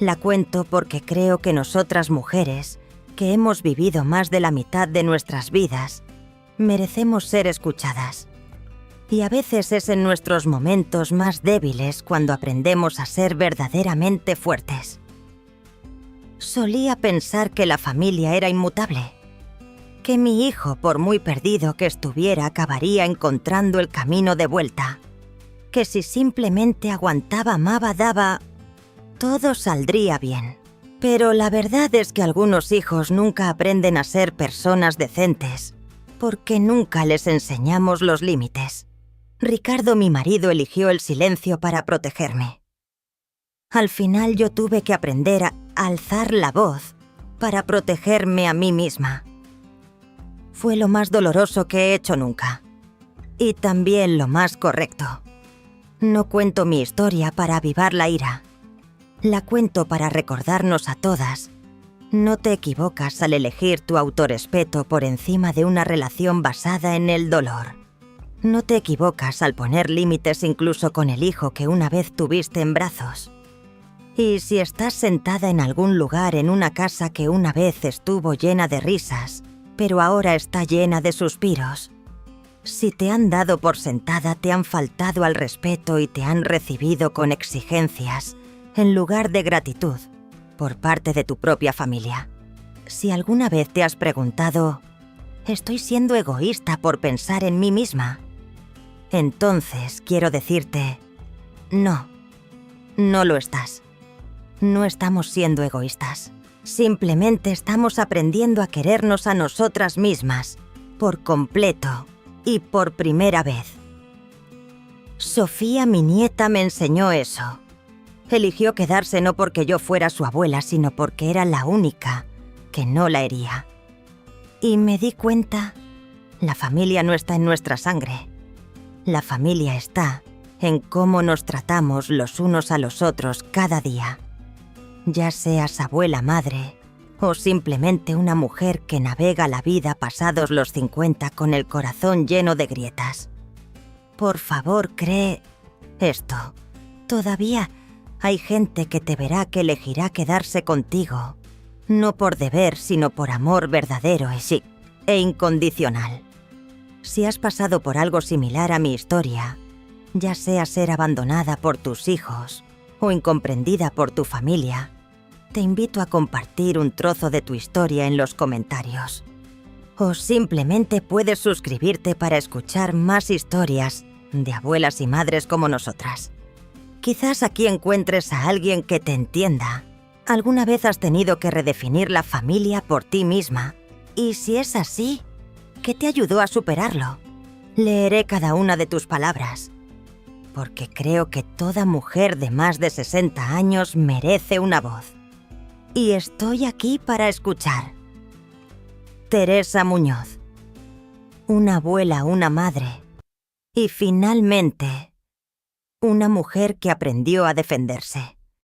La cuento porque creo que nosotras mujeres, que hemos vivido más de la mitad de nuestras vidas, merecemos ser escuchadas. Y a veces es en nuestros momentos más débiles cuando aprendemos a ser verdaderamente fuertes. Solía pensar que la familia era inmutable, que mi hijo, por muy perdido que estuviera, acabaría encontrando el camino de vuelta, que si simplemente aguantaba, amaba, daba, todo saldría bien. Pero la verdad es que algunos hijos nunca aprenden a ser personas decentes, porque nunca les enseñamos los límites. Ricardo, mi marido, eligió el silencio para protegerme. Al final yo tuve que aprender a alzar la voz para protegerme a mí misma. Fue lo más doloroso que he hecho nunca. Y también lo más correcto. No cuento mi historia para avivar la ira. La cuento para recordarnos a todas: no te equivocas al elegir tu autorrespeto por encima de una relación basada en el dolor. No te equivocas al poner límites incluso con el hijo que una vez tuviste en brazos. Y si estás sentada en algún lugar en una casa que una vez estuvo llena de risas, pero ahora está llena de suspiros, si te han dado por sentada, te han faltado al respeto y te han recibido con exigencias, en lugar de gratitud, por parte de tu propia familia. Si alguna vez te has preguntado, ¿estoy siendo egoísta por pensar en mí misma? Entonces quiero decirte, no, no lo estás. No estamos siendo egoístas. Simplemente estamos aprendiendo a querernos a nosotras mismas, por completo y por primera vez. Sofía, mi nieta, me enseñó eso. Eligió quedarse no porque yo fuera su abuela, sino porque era la única que no la hería. Y me di cuenta, la familia no está en nuestra sangre. La familia está en cómo nos tratamos los unos a los otros cada día. Ya seas abuela, madre, o simplemente una mujer que navega la vida pasados los 50 con el corazón lleno de grietas. Por favor, cree esto. Todavía hay gente que te verá que elegirá quedarse contigo, no por deber, sino por amor verdadero e incondicional. Si has pasado por algo similar a mi historia, ya sea ser abandonada por tus hijos o incomprendida por tu familia, te invito a compartir un trozo de tu historia en los comentarios. O simplemente puedes suscribirte para escuchar más historias de abuelas y madres como nosotras. Quizás aquí encuentres a alguien que te entienda. ¿Alguna vez has tenido que redefinir la familia por ti misma? Y si es así, ¿qué te ayudó a superarlo? Leeré cada una de tus palabras, porque creo que toda mujer de más de 60 años merece una voz. Y estoy aquí para escuchar. Teresa Muñoz. Una abuela, una madre. Y finalmente, una mujer que aprendió a defenderse.